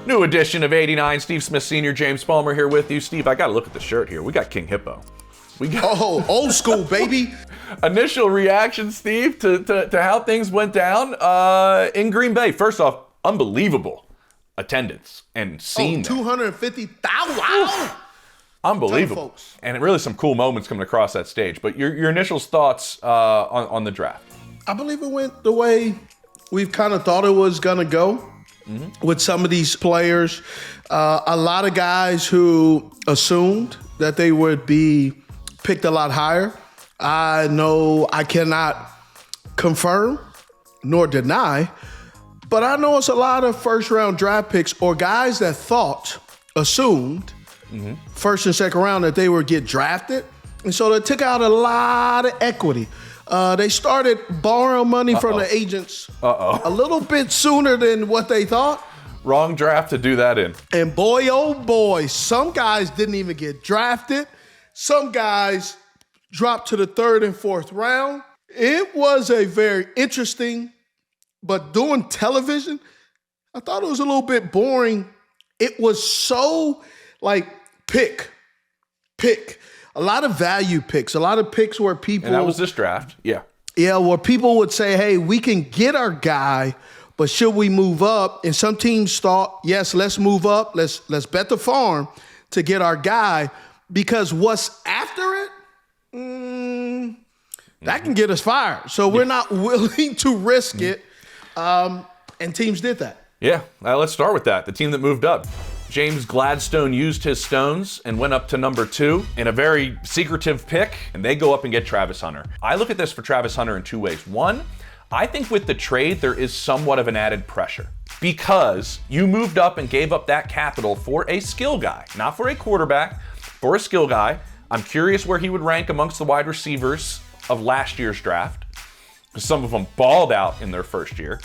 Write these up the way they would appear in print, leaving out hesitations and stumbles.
New edition of 89. Steve Smith Sr., James Palmer here with you. Steve, I got to look at the shirt here. We got King Hippo. Old school, baby. Initial reaction, Steve, to how things went down in Green Bay. First off, unbelievable attendance and seeing 250,000. Wow. Unbelievable. And really some cool moments coming across that stage. But your initial thoughts on the draft? I believe it went the way we've kind of thought it was going to go with some of these players. A lot of guys who assumed that they would be picked a lot higher. I know I cannot confirm nor deny, but I know it's a lot of first-round draft picks or guys that assumed first and second round that they would get drafted. And so they took out a lot of equity. They started borrowing money from the agents a little bit sooner than what they thought. Wrong draft to do that in. And boy, oh boy, some guys didn't even get drafted. Some guys dropped to the third and fourth round. It was a very interesting, but doing television, I thought it was a little bit boring. It was so like pick. A lot of value picks, a lot of picks where people... And that was this draft, yeah. Yeah, where people would say, hey, we can get our guy, but should we move up? And some teams thought, yes, let's move up. Let's bet the farm to get our guy, because what's after it, that can get us fired. So we're not willing to risk it, and teams did that. Yeah, let's start with that. The team that moved up. James Gladstone used his stones and went up to number 2 in a very secretive pick, and they go up and get Travis Hunter. I look at this for Travis Hunter in two ways. One, I think with the trade, there is somewhat of an added pressure because you moved up and gave up that capital for a skill guy, not for a quarterback, for a skill guy. I'm curious where he would rank amongst the wide receivers of last year's draft, because some of them balled out in their first year.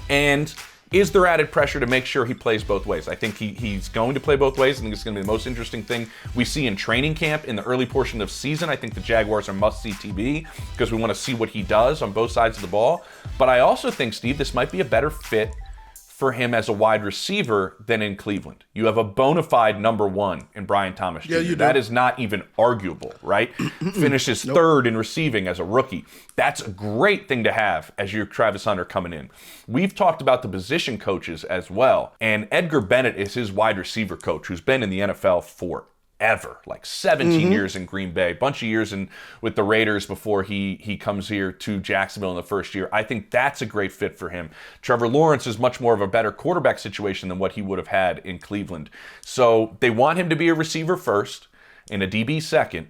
And is there added pressure to make sure he plays both ways? I think he's going to play both ways. I think it's going to be the most interesting thing we see in training camp in the early portion of season. I think the Jaguars are must-see TV because we want to see what he does on both sides of the ball. But I also think, Steve, this might be a better fit for him as a wide receiver than in Cleveland. You have a bona fide number 1 in Brian Thomas Jr. Yeah, you do. That is not even arguable, right? Finishes third in receiving as a rookie. That's a great thing to have as your Travis Hunter coming in. We've talked about the position coaches as well, and Edgar Bennett is his wide receiver coach, who's been in the NFL forever, like 17 years in Green Bay, bunch of years with the Raiders before he comes here to Jacksonville in the first year. I think that's a great fit for him. Trevor Lawrence is much more of a better quarterback situation than what he would have had in Cleveland. So they want him to be a receiver first and a DB second.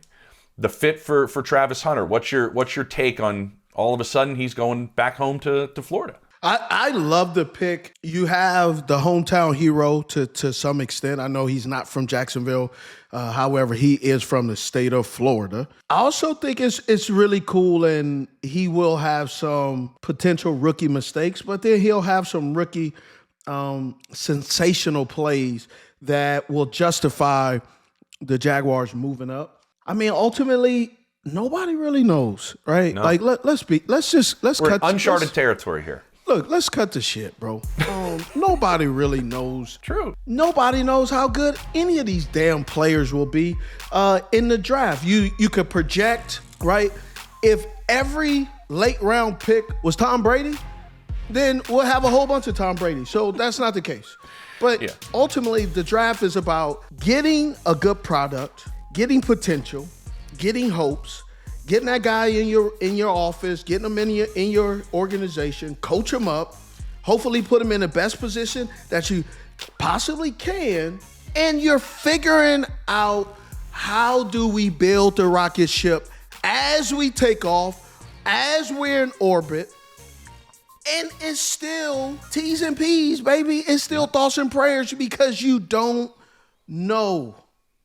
The fit for Travis Hunter, what's your take on all of a sudden he's going back home to Florida? I love the pick. You have the hometown hero to some extent. I know he's not from Jacksonville. However, he is from the state of Florida. I also think it's really cool, and he will have some potential rookie mistakes, but then he'll have some rookie sensational plays that will justify the Jaguars moving up. I mean, ultimately, nobody really knows, right? No. Like, let's We're cut uncharted territory here. Look, let's cut the shit, bro. Nobody really knows. True. Nobody knows how good any of these damn players will be in the draft. You could project, right? If every late round pick was Tom Brady, then we'll have a whole bunch of Tom Brady. So that's not the case. But ultimately, the draft is about getting a good product, getting potential, getting hopes, getting that guy in your office, getting him in your organization, coach him up, hopefully put him in the best position that you possibly can, and you're figuring out how do we build the rocket ship as we take off, as we're in orbit, and it's still T's and P's, baby. It's still thoughts and prayers because you don't know.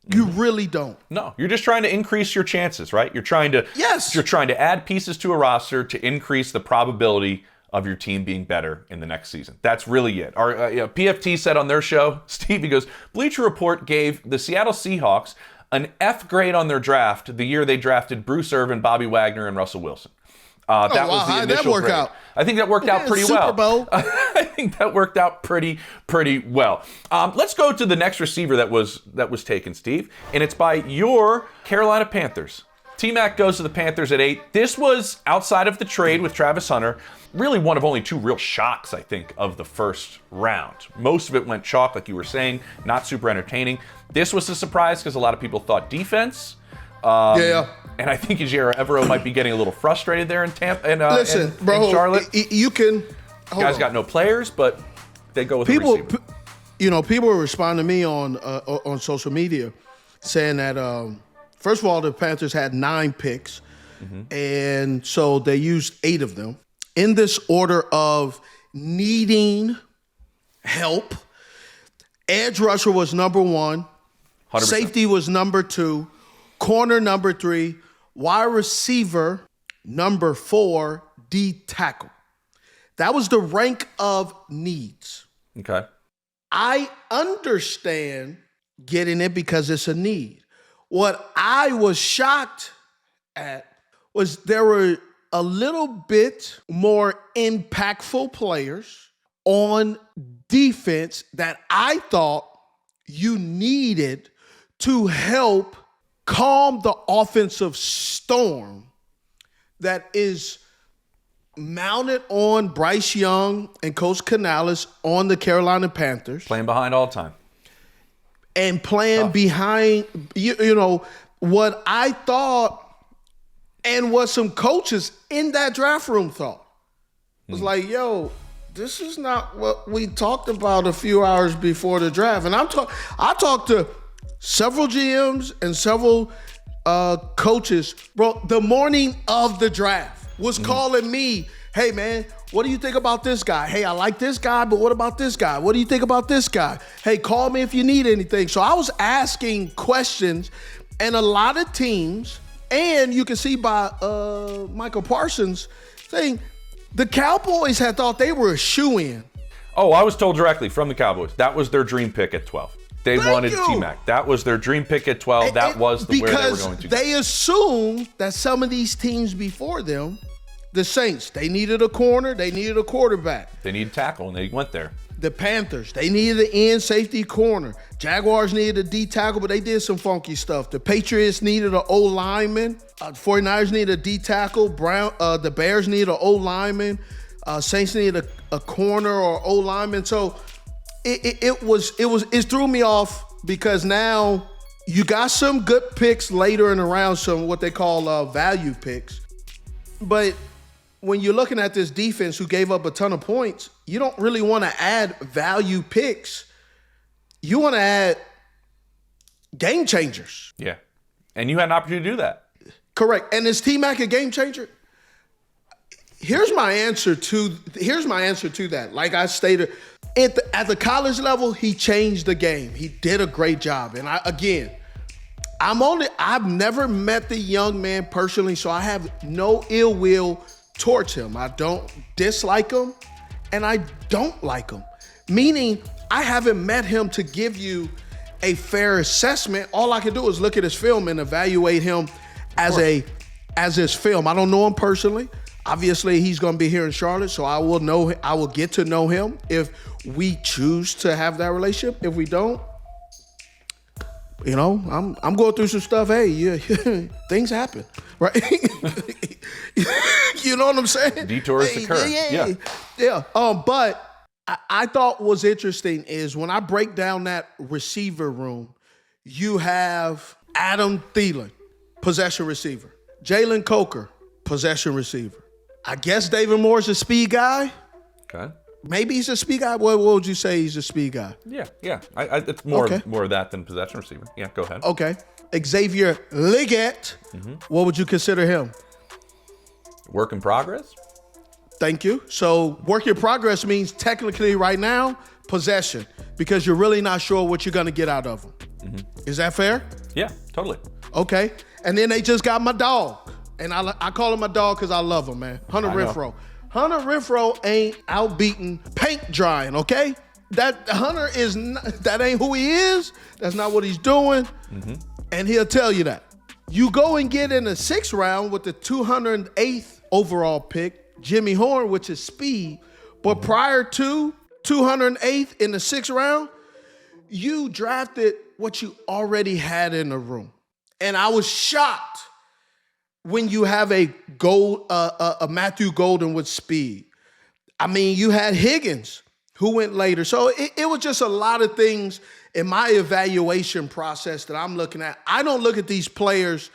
You really don't. No, you're just trying to increase your chances, right? You're trying to add pieces to a roster to increase the probability of your team being better in the next season. That's really it. Our PFT said on their show, Steve, he goes, Bleacher Report gave the Seattle Seahawks an F grade on their draft the year they drafted Bruce Irvin, Bobby Wagner, and Russell Wilson. That was the How did initial that work grade. out? I think that worked out pretty well. Super Bowl. I think that worked out pretty well. Let's go to the next receiver that was taken, Steve, and it's by your Carolina Panthers. T-Mac goes to the Panthers at 8. This was outside of the trade with Travis Hunter, really one of only 2 real shocks, I think, of the first round. Most of it went chalk, like you were saying, not super entertaining. This was a surprise because a lot of people thought defense. Yeah. And I think Ejiro Evero might be getting a little frustrated there in Tampa and Listen, bro, in Charlotte. You can. Guys got no players, but they go with the receiver. People respond to me on social media saying that first of all, the Panthers had 9 picks, and so they used 8 of them in this order of needing help. Edge rusher was number 1, 100%. Safety was number 2, corner number 3, wide receiver number 4, D tackle. That was the rank of needs. Okay. I understand getting it because it's a need. What I was shocked at was there were a little bit more impactful players on defense that I thought you needed to help calm the offensive storm that is mounted on Bryce Young and Coach Canales on the Carolina Panthers. Playing behind all the time. And playing behind, you know, what I thought and what some coaches in that draft room thought. It was like, yo, this is not what we talked about a few hours before the draft. And I talked to several GMs and several coaches, bro, the morning of the draft was calling me, hey, man, what do you think about this guy? Hey, I like this guy, but what about this guy? What do you think about this guy? Hey, call me if you need anything. So I was asking questions, and a lot of teams, and you can see by Michael Parsons saying the Cowboys had thought they were a shoo-in. Oh, I was told directly from the Cowboys. That was their dream pick at 12. They wanted T-Mac. That was their dream pick at 12. That was where they were going to go. Because they assumed that some of these teams before them, the Saints, they needed a corner, they needed a quarterback. They needed tackle, and they went there. The Panthers, they needed an end safety corner. Jaguars needed a D tackle, but they did some funky stuff. The Patriots needed an O lineman. 49ers needed a D tackle. The Bears needed an O lineman. Saints needed a corner or O lineman. So it threw me off because now you got some good picks later in the round, some what they call value picks. But when you're looking at this defense who gave up a ton of points, you don't really want to add value picks. You want to add game changers. Yeah. And you had an opportunity to do that. Correct. And is T-Mac a game changer? Here's my answer to that. Like I stated, at the college level, he changed the game. He did a great job. And I've never met the young man personally, so I have no ill will towards him. I don't dislike him, and I don't like him. Meaning, I haven't met him to give you a fair assessment. All I can do is look at his film and evaluate him as his film. I don't know him personally. Obviously, he's going to be here in Charlotte, so I will get to know him if we choose to have that relationship. If we don't, you know, I'm going through some stuff. Hey, yeah, things happen, right? You know what I'm saying? Detours occur. Yeah. But I thought was interesting is when I break down that receiver room, you have Adam Thielen, possession receiver. Jalen Coker, possession receiver. I guess David Moore's a speed guy. Okay. Maybe he's a speed guy. What would you say he's a speed guy? Yeah. It's more of that than possession receiver. Yeah, go ahead. Okay. Xavier Legette, what would you consider him? Work in progress? Thank you. So work in progress means technically right now, possession, because you're really not sure what you're going to get out of him. Is that fair? Yeah, totally. Okay. And then they just got my dog. And I call him my dog because I love him, man. Hunter Renfrow. Hunter Renfrow ain't out beating paint drying, okay? That Hunter is not, that ain't who he is. That's not what he's doing. And he'll tell you that. You go and get in the 6th round with the 208th overall pick, Jimmy Horn, which is speed. But prior to 208th in the 6th round, you drafted what you already had in the room. And I was shocked when you have a Matthew Golden with speed. I mean, you had Higgins, who went later. So it was just a lot of things in my evaluation process that I'm looking at. I don't look at these players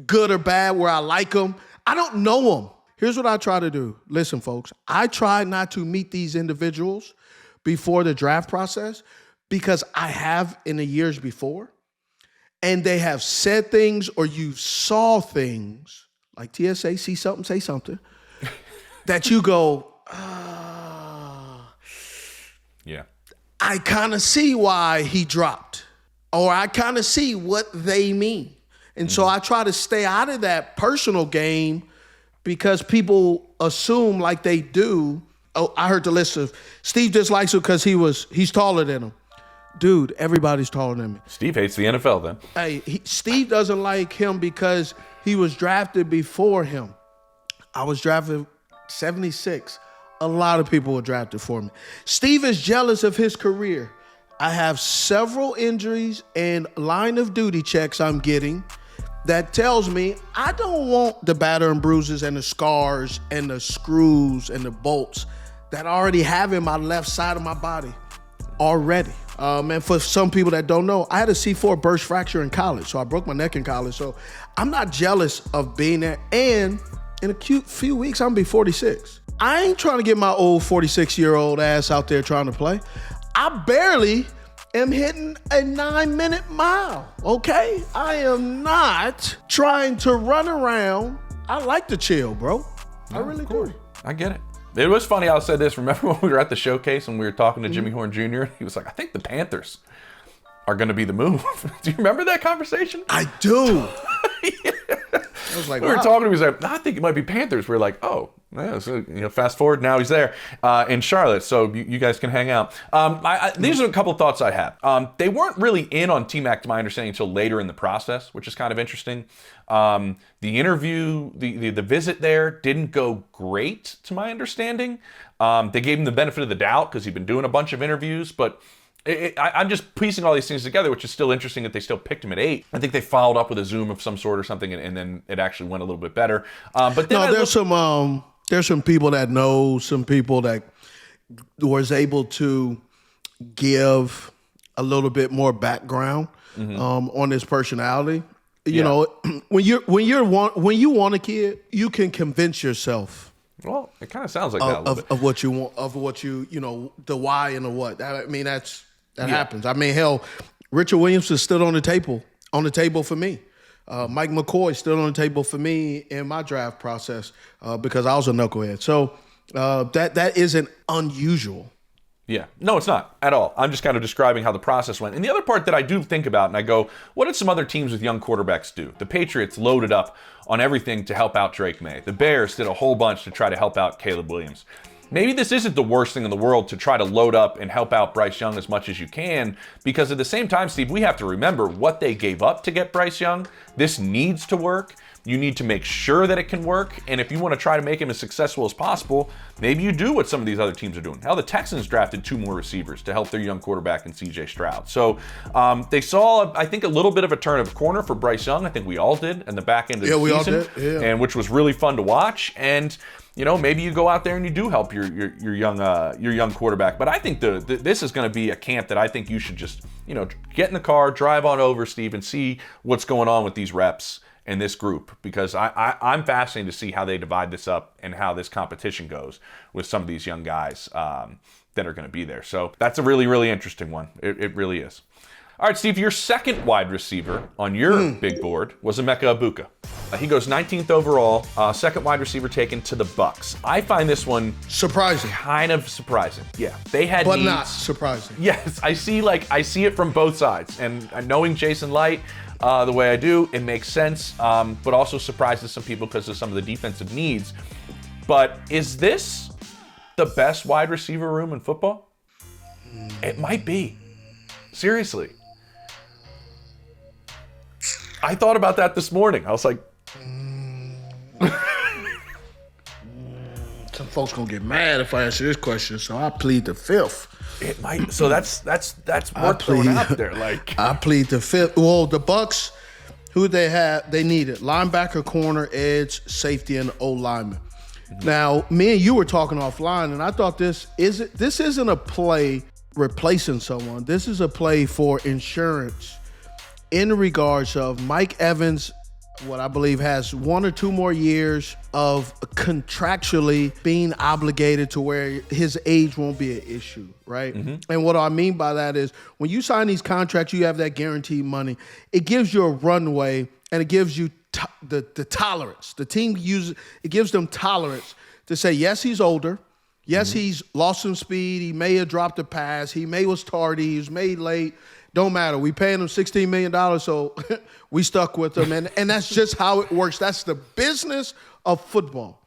good or bad where I like them. I don't know them. Here's what I try to do. Listen, folks, I try not to meet these individuals before the draft process because I have in the years before, and they have said things or you saw things, like TSA, see something, say something, that you go, yeah, I kind of see why he dropped, or I kind of see what they mean. And so I try to stay out of that personal game because people assume like they do. Oh, I heard the list of Steve dislikes him because he's taller than him. Dude, everybody's taller than me. Steve hates the NFL then. Hey, Steve doesn't like him because he was drafted before him. I was drafted 76. A lot of people were drafted for me. Steve is jealous of his career. I have several injuries and line of duty checks I'm getting that tells me I don't want the batter and bruises and the scars and the screws and the bolts that I already have in my left side of my body already. And for some people that don't know, I had a C4 burst fracture in college, so I broke my neck in college. So I'm not jealous of being there. And in a few weeks, I'm gonna be 46. I ain't trying to get my old 46-year-old ass out there trying to play. I barely am hitting a 9-minute mile, okay? I am not trying to run around. I like to chill, bro. I really do. I get it. It was funny, I'll say this. Remember when we were at the showcase and we were talking to Jimmy Horn Jr.? He was like, I think the Panthers are going to be the move. Do you remember that conversation? I do. Yeah. I was like, we were talking to him. He was like, I think it might be Panthers. We were like, oh, yeah. So, fast forward, now he's there in Charlotte. So you guys can hang out. These are a couple of thoughts I have. They weren't really in on T-Mac, to my understanding, until later in the process, which is kind of interesting. The interview, the visit there didn't go great, to my understanding. They gave him the benefit of the doubt because he'd been doing a bunch of interviews, but I'm just piecing all these things together, which is still interesting that they still picked him at 8. I think they followed up with a Zoom of some sort or something, and then it actually went a little bit better. But then there's some people that know, some people that was able to give a little bit more background on his personality. You know, when you want a kid, you can convince yourself. Well, it kind of sounds like that a little bit. Of what you the why and the what. That happens. I mean, hell, Richard Williams stood on the table for me. Mike McCoy stood on the table for me in my draft process because I was a knucklehead. So that isn't unusual. Yeah. No, it's not at all. I'm just kind of describing how the process went. And the other part that I do think about, and I go, what did some other teams with young quarterbacks do? The Patriots loaded up on everything to help out Drake May. The Bears did a whole bunch to try to help out Caleb Williams. Maybe this isn't the worst thing in the world to try to load up and help out Bryce Young as much as you can, because at the same time, Steve, we have to remember what they gave up to get Bryce Young. This needs to work. You need to make sure that it can work. And if you want to try to make him as successful as possible, maybe you do what some of these other teams are doing. Hell, the Texans drafted 2 more receivers to help their young quarterback in CJ Stroud. So they saw, I think, a little bit of a turn of the corner for Bryce Young. I think we all did in the back end of the season. Yeah, we all did. Yeah. And which was really fun to watch. And maybe you go out there and you do help your young quarterback. But I think this is going to be a camp that I think you should just get in the car, drive on over, Steve, and see what's going on with these reps in this group, because I'm fascinated to see how they divide this up and how this competition goes with some of these young guys that are going to be there. So that's a really, really interesting one. It really is. All right, Steve, your second wide receiver on your big board was Emeka Egbuka. He goes 19th overall, second wide receiver taken to the Bucks. I find this one surprising. Kind of surprising. Yeah, they had but needs. Not surprising. Yes, I see it from both sides, and knowing Jason Light the way I do, it makes sense, but also surprises some people because of some of the defensive needs. But is this the best wide receiver room in football? It might be. Seriously. I thought about that this morning. I was like, folks gonna get mad if I answer this question, so I plead the fifth. It might. So that's worth throwing out there. Like, I plead the fifth. Well, the Bucks, who they had, they needed linebacker, corner, edge, safety, and O lineman. Now, me and you were talking offline, and I thought this isn't a play replacing someone. This is a play for insurance in regards of Mike Evans, what I believe has 1 or 2 more years of contractually being obligated to where his age won't be an issue, right? And what I mean by that is when you sign these contracts, you have that guaranteed money. It gives you a runway and it gives you the tolerance. The team it gives them tolerance to say, yes, he's older. Yes, he's lost some speed. He may have dropped a pass. He may was tardy. He was made late. Don't matter. We paying him $16 million, so we stuck with him. And that's just how it works. That's the business of football.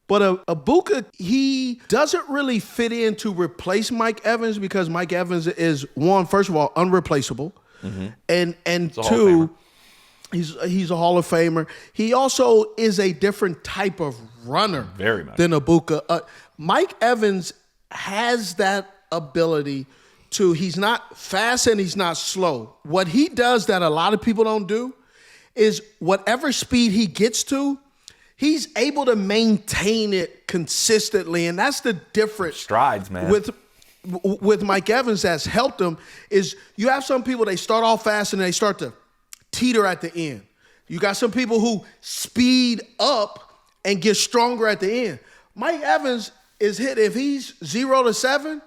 But Egbuka, he doesn't really fit in to replace Mike Evans because Mike Evans is, one, first of all, unreplaceable. And two, he's a Hall of Famer. He also is a different type of runner Very much. than Egbuka. Mike Evans has that ability to, he's not fast and he's not slow. What he does that a lot of people don't do is whatever speed he gets to, he's able to maintain it consistently. And that's the difference. Strides, man. With Mike Evans that's helped him is you have some people, they start off fast and they start to teeter at the end. You got some people who speed up and get stronger at the end. Mike Evans is hit, if he's 0 to 7,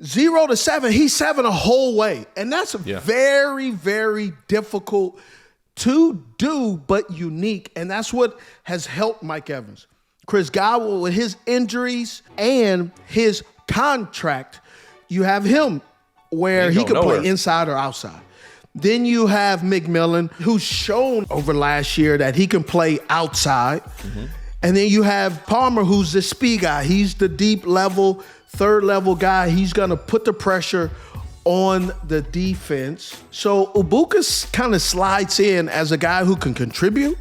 he's 7 a whole way. And that's very, very difficult to do, but unique. And that's what has helped Mike Evans. Chris Godwin, with his injuries and his contract, you have him where he can play inside or outside. Then you have McMillan, who's shown over last year that he can play outside. And then you have Palmer, who's the speed guy. He's the deep level, third level guy. He's going to put the pressure on the defense. So Egbuka kind of slides in as a guy who can contribute,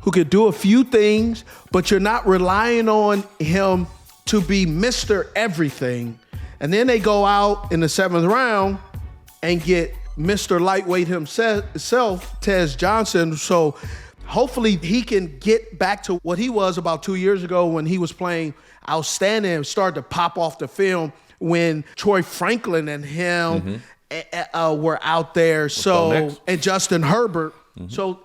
who can do a few things, but you're not relying on him to be Mr. Everything. And then they go out in the 7th round and get Mr. Lightweight himself, Tez Johnson. So hopefully he can get back to what he was about 2 years ago when he was playing outstanding and started to pop off the film when Troy Franklin and him were out there. So, and Justin Herbert. So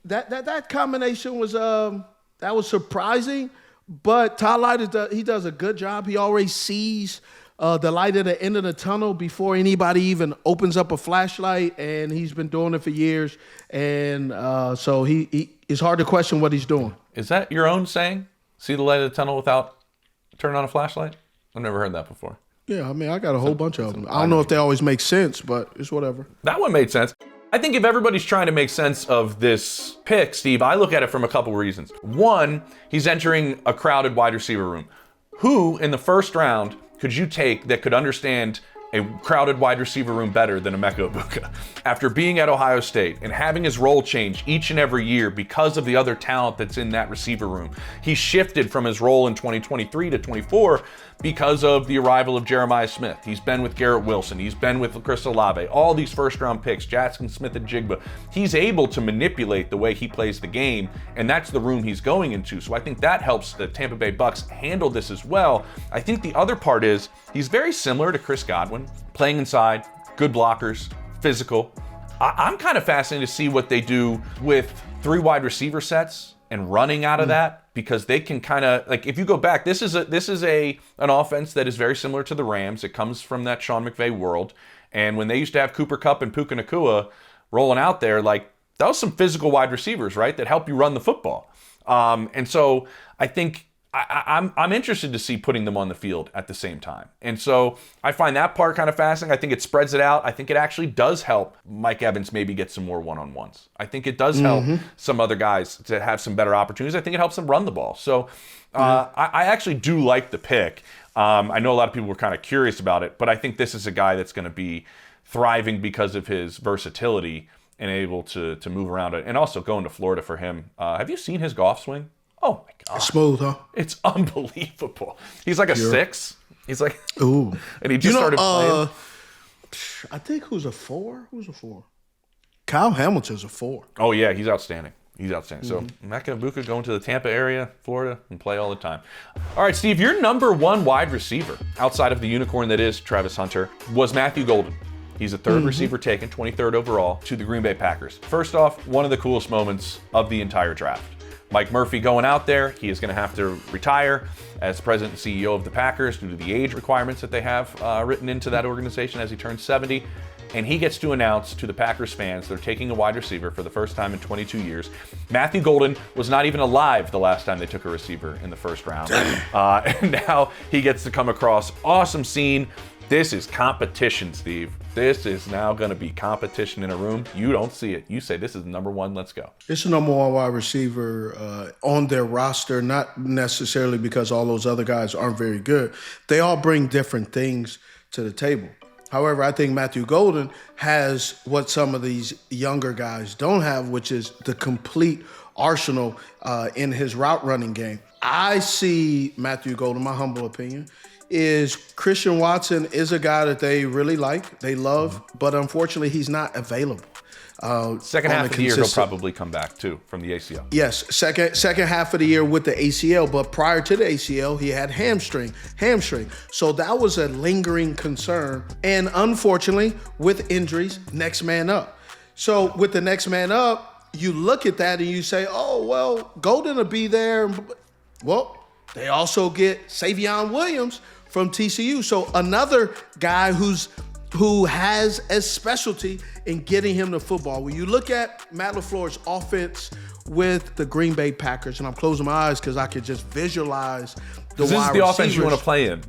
that combination was that was surprising. But Todd Lyles, he does a good job. He always sees the light at the end of the tunnel before anybody even opens up a flashlight, and he's been doing it for years. And so it's hard to question what he's doing. Is that your own saying? See the light of the tunnel without turning on a flashlight? I've never heard that before. Yeah, I mean, I got a whole bunch of them. I don't know if they always make sense, but it's whatever. That one made sense. I think if everybody's trying to make sense of this pick, Steve, I look at it from a couple reasons. One, he's entering a crowded wide receiver room. Who in the first round could you take that could understand a crowded wide receiver room better than Emeka Egbuka? After being at Ohio State and having his role change each and every year because of the other talent that's in that receiver room, he shifted from his role in 2023 to 24 because of the arrival of Jeremiah Smith. He's been with Garrett Wilson. He's been with Chris Olave. All these first-round picks, Jackson Smith and Jigba. He's able to manipulate the way he plays the game, and that's the room he's going into. So I think that helps the Tampa Bay Bucks handle this as well. I think the other part is he's very similar to Chris Godwin, playing inside, good blockers, physical. I'm kind of fascinated to see what they do with 3 wide receiver sets and running out of that, because they can kind of, like, if you go back, this is an offense that is very similar to the Rams. It comes from that Sean McVay world. And when they used to have Cooper Kupp and Puka Nacua rolling out there, like, that was some physical wide receivers, right, that help you run the football. And so I think I'm interested to see putting them on the field at the same time. And so I find that part kind of fascinating. I think it spreads it out. I think it actually does help Mike Evans maybe get some more one-on-ones. I think it does help some other guys to have some better opportunities. I think it helps them run the ball. So I actually do like the pick. I know a lot of people were kind of curious about it, but I think this is a guy that's going to be thriving because of his versatility and able to move around it. And also going to Florida for him. Have you seen his golf swing? Oh my God. Smooth, huh? It's unbelievable. He's like a 6. He's like, ooh. And he just started playing. I think who's a 4? Who's a 4? Kyle Hamilton's a 4. Oh yeah, he's outstanding. He's outstanding. So Emeka Egbuka going to the Tampa area, Florida, and play all the time. All right, Steve, your number 1 wide receiver outside of the unicorn that is Travis Hunter was Matthew Golden. He's a third receiver taken, 23rd overall, to the Green Bay Packers. First off, one of the coolest moments of the entire draft. Mike Murphy going out there. He is going to have to retire as president and CEO of the Packers due to the age requirements that they have written into that organization as he turns 70. And he gets to announce to the Packers fans they're taking a wide receiver for the first time in 22 years. Matthew Golden was not even alive the last time they took a receiver in the first round. And now he gets to come across. Awesome scene. This is competition, Steve. This is now going to be competition in a room. You don't see it. You say, this is number 1, let's go. It's the number 1 wide receiver on their roster, not necessarily because all those other guys aren't very good. They all bring different things to the table. However, I think Matthew Golden has what some of these younger guys don't have, which is the complete arsenal in his route running game. I see Matthew Golden, my humble opinion, is Christian Watson is a guy that they really like, they love, but unfortunately he's not available. Second half of the year, he'll probably come back too from the ACL. Yes, second half of the year with the ACL, but prior to the ACL, he had hamstring. So that was a lingering concern. And unfortunately, with injuries, next man up. So with the next man up, you look at that and you say, oh, well, Golden will be there. Well, they also get Savion Williams from TCU. So another guy who has a specialty in getting him the football. When you look at Matt LaFleur's offense with the Green Bay Packers, and I'm closing my eyes because I could just visualize the wide receivers. This is the offense you want to play in.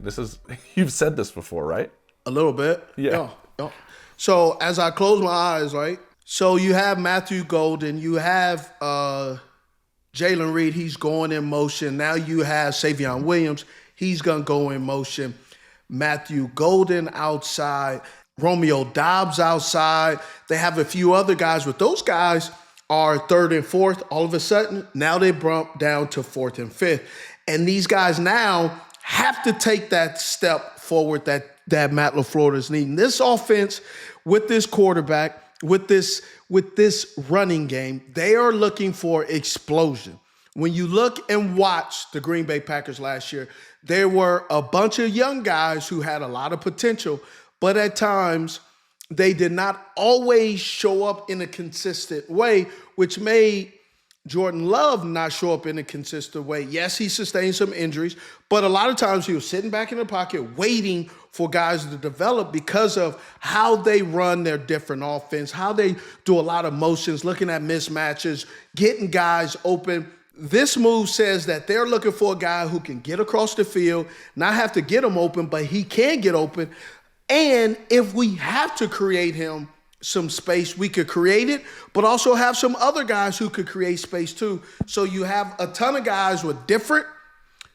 You've said this before, right? A little bit. Yeah. So as I close my eyes, right? So you have Matthew Golden, you have Jalen Reed, he's going in motion. Now you have Savion Williams, he's going to go in motion. Matthew Golden outside, Romeo Doubs outside. They have a few other guys, but those guys are 3rd and 4th. All of a sudden, now they bump down to 4th and 5th. And these guys now have to take that step forward that Matt LaFleur is needing. This offense, with this quarterback, with this running game, they are looking for explosion. When you look and watch the Green Bay Packers last year, there were a bunch of young guys who had a lot of potential, but at times they did not always show up in a consistent way, which made Jordan Love not show up in a consistent way. Yes, he sustained some injuries, but a lot of times he was sitting back in the pocket waiting for guys to develop because of how they run their different offense, how they do a lot of motions, looking at mismatches, getting guys open. This move says that they're looking for a guy who can get across the field, not have to get him open, but he can get open. And if we have to create him some space, we could create it, but also have some other guys who could create space too. So you have a ton of guys with different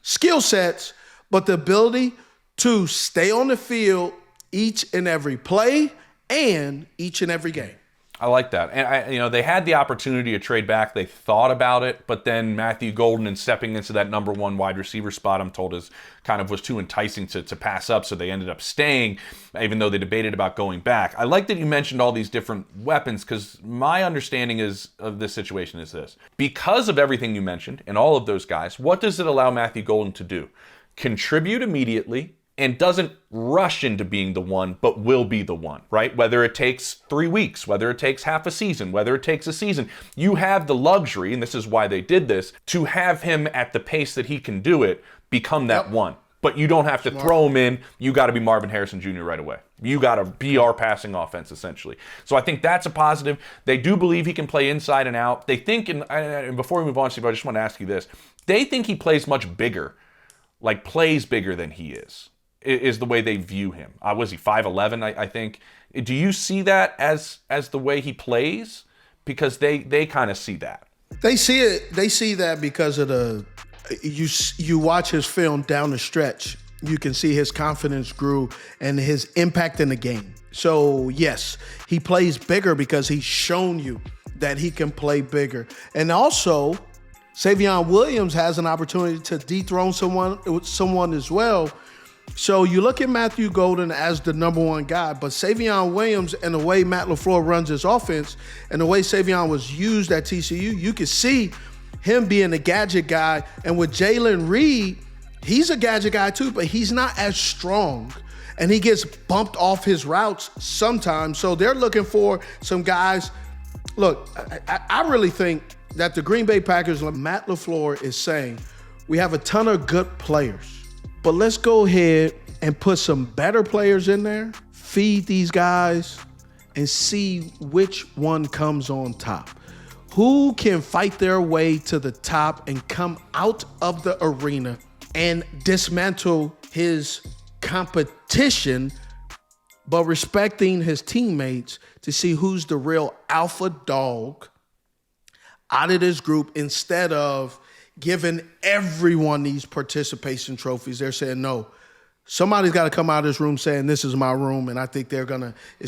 skill sets, but the ability to stay on the field each and every play and each and every game. I like that. And they had the opportunity to trade back. They thought about it, but then Matthew Golden and stepping into that number 1 wide receiver spot, I'm told, was too enticing to pass up. So they ended up staying, even though they debated about going back. I like that you mentioned all these different weapons, because my understanding of this situation is this. Because of everything you mentioned and all of those guys, what does it allow Matthew Golden to do? Contribute immediately, and doesn't rush into being the one, but will be the one, right? Whether it takes 3 weeks, whether it takes half a season, whether it takes a season, you have the luxury, and this is why they did this, to have him at the pace that he can do it, become that one. But you don't have to throw him in. You got to be Marvin Harrison Jr. right away. You got to be our passing offense, essentially. So I think that's a positive. They do believe he can play inside and out. They think, and before we move on, Steve, I just want to ask you this. They think he plays much bigger, like plays bigger than he is the way they view him. Was he 5'11", I think? Do you see that as the way he plays? Because they kind of see that. They see it. They see that because of you watch his film down the stretch. You can see his confidence grew and his impact in the game. So yes, he plays bigger because he's shown you that he can play bigger. And also, Savion Williams has an opportunity to dethrone someone as well. So you look at Matthew Golden as the number one guy, but Savion Williams and the way Matt LaFleur runs his offense and the way Savion was used at TCU, you could see him being a gadget guy. And with Jaylen Reed, he's a gadget guy too, but he's not as strong. And he gets bumped off his routes sometimes. So they're looking for some guys. Look, I really think that the Green Bay Packers, like Matt LaFleur is saying, we have a ton of good players. But let's go ahead and put some better players in there, feed these guys, and see which one comes on top. Who can fight their way to the top and come out of the arena and dismantle his competition, but respecting his teammates to see who's the real alpha dog out of this group instead of giving everyone these participation trophies. They're saying, no, somebody's got to come out of this room saying, this is my room. And I think it's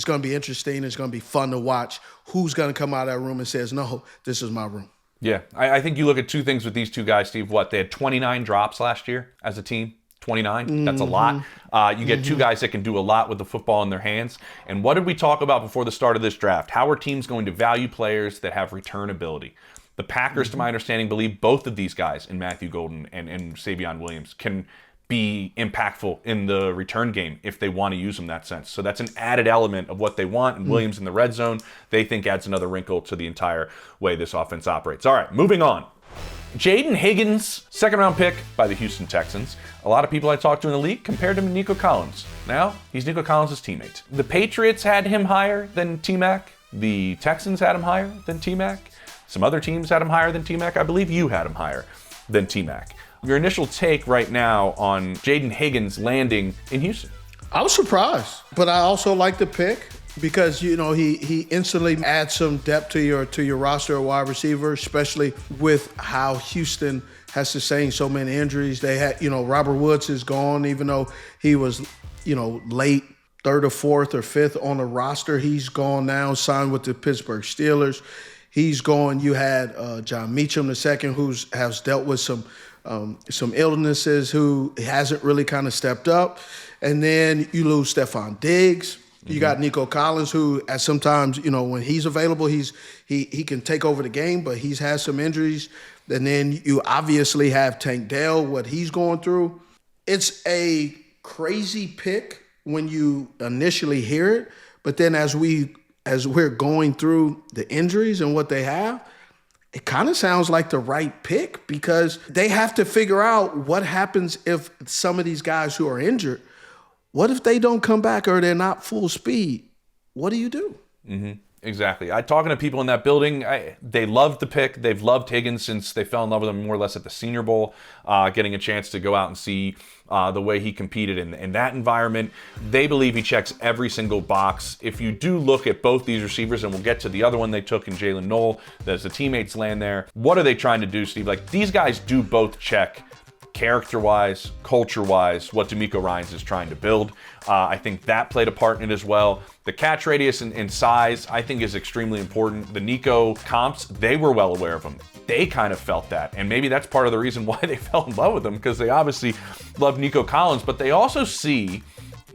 going to be interesting. It's going to be fun to watch who's going to come out of that room and says, no, this is my room. Yeah, I think you look at two things with these two guys, Steve. They had 29 drops last year as a team. 29, that's a lot. You get two guys that can do a lot with the football in their hands. And what did we talk about before the start of this draft? How are teams going to value players that have return ability? The Packers, to my understanding, believe both of these guys, in Matthew Golden and Savion Williams, can be impactful in the return game if they want to use them in that sense. So that's an added element of what they want. And Williams in the red zone, they think adds another wrinkle to the entire way this offense operates. All right, moving on. Jayden Higgins, second-round pick by the Houston Texans. A lot of people I talked to in the league compared him to Nico Collins. Now, he's Nico Collins' teammate. The Patriots had him higher than T-Mac. The Texans had him higher than T-Mac. Some other teams had him higher than T-Mac. I believe you had him higher than T-Mac. Your initial take right now on Jayden Higgins landing in Houston? I was surprised, but I also like the pick because, he instantly adds some depth to your roster of wide receiver, especially with how Houston has sustained so many injuries. They had, Robert Woods is gone, even though he was, late third or fourth or fifth on the roster. He's gone now, signed with the Pittsburgh Steelers. He's gone. You had John Meacham II, who has dealt with some illnesses, who hasn't really kind of stepped up. And then you lose Stephon Diggs. You got Nico Collins, who at sometimes, when he's available, he can take over the game, but he's had some injuries. And then you obviously have Tank Dell, what he's going through. It's a crazy pick when you initially hear it, but then as we're going through the injuries and what they have, it kind of sounds like the right pick because they have to figure out what happens if some of these guys who are injured, what if they don't come back or they're not full speed? What do you do? Mm-hmm. Exactly. Talking to people in that building, they loved the pick. They've loved Higgins since they fell in love with him more or less at the Senior Bowl, getting a chance to go out and see the way he competed in that environment. They believe he checks every single box. If you do look at both these receivers, and we'll get to the other one they took in Jaylin Noel, as the teammates land there, what are they trying to do, Steve? These guys do both check character-wise, culture-wise, what D'Amico Ryans is trying to build. I think that played a part in it as well. The catch radius and size, I think, is extremely important. The Nico comps, they were well aware of him. They kind of felt that, and maybe that's part of the reason why they fell in love with him, because they obviously love Nico Collins, but they also see,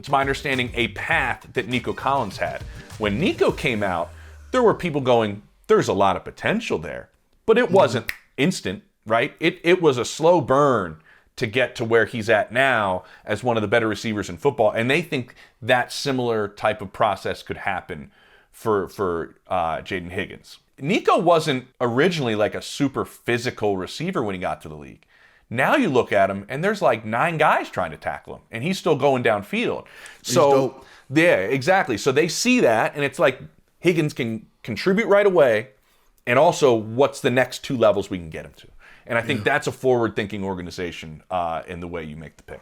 to my understanding, a path that Nico Collins had. When Nico came out, there were people going, there's a lot of potential there, but it wasn't instant, right? It was a slow burn to get to where he's at now as one of the better receivers in football. And they think that similar type of process could happen for Jayden Higgins. Nico wasn't originally like a super physical receiver when he got to the league. Now you look at him and there's like 9 guys trying to tackle him and he's still going downfield. So yeah, exactly. So they see that and it's like Higgins can contribute right away. And also what's the next 2 levels we can get him to? And I think that's a forward-thinking organization in the way you make the pick.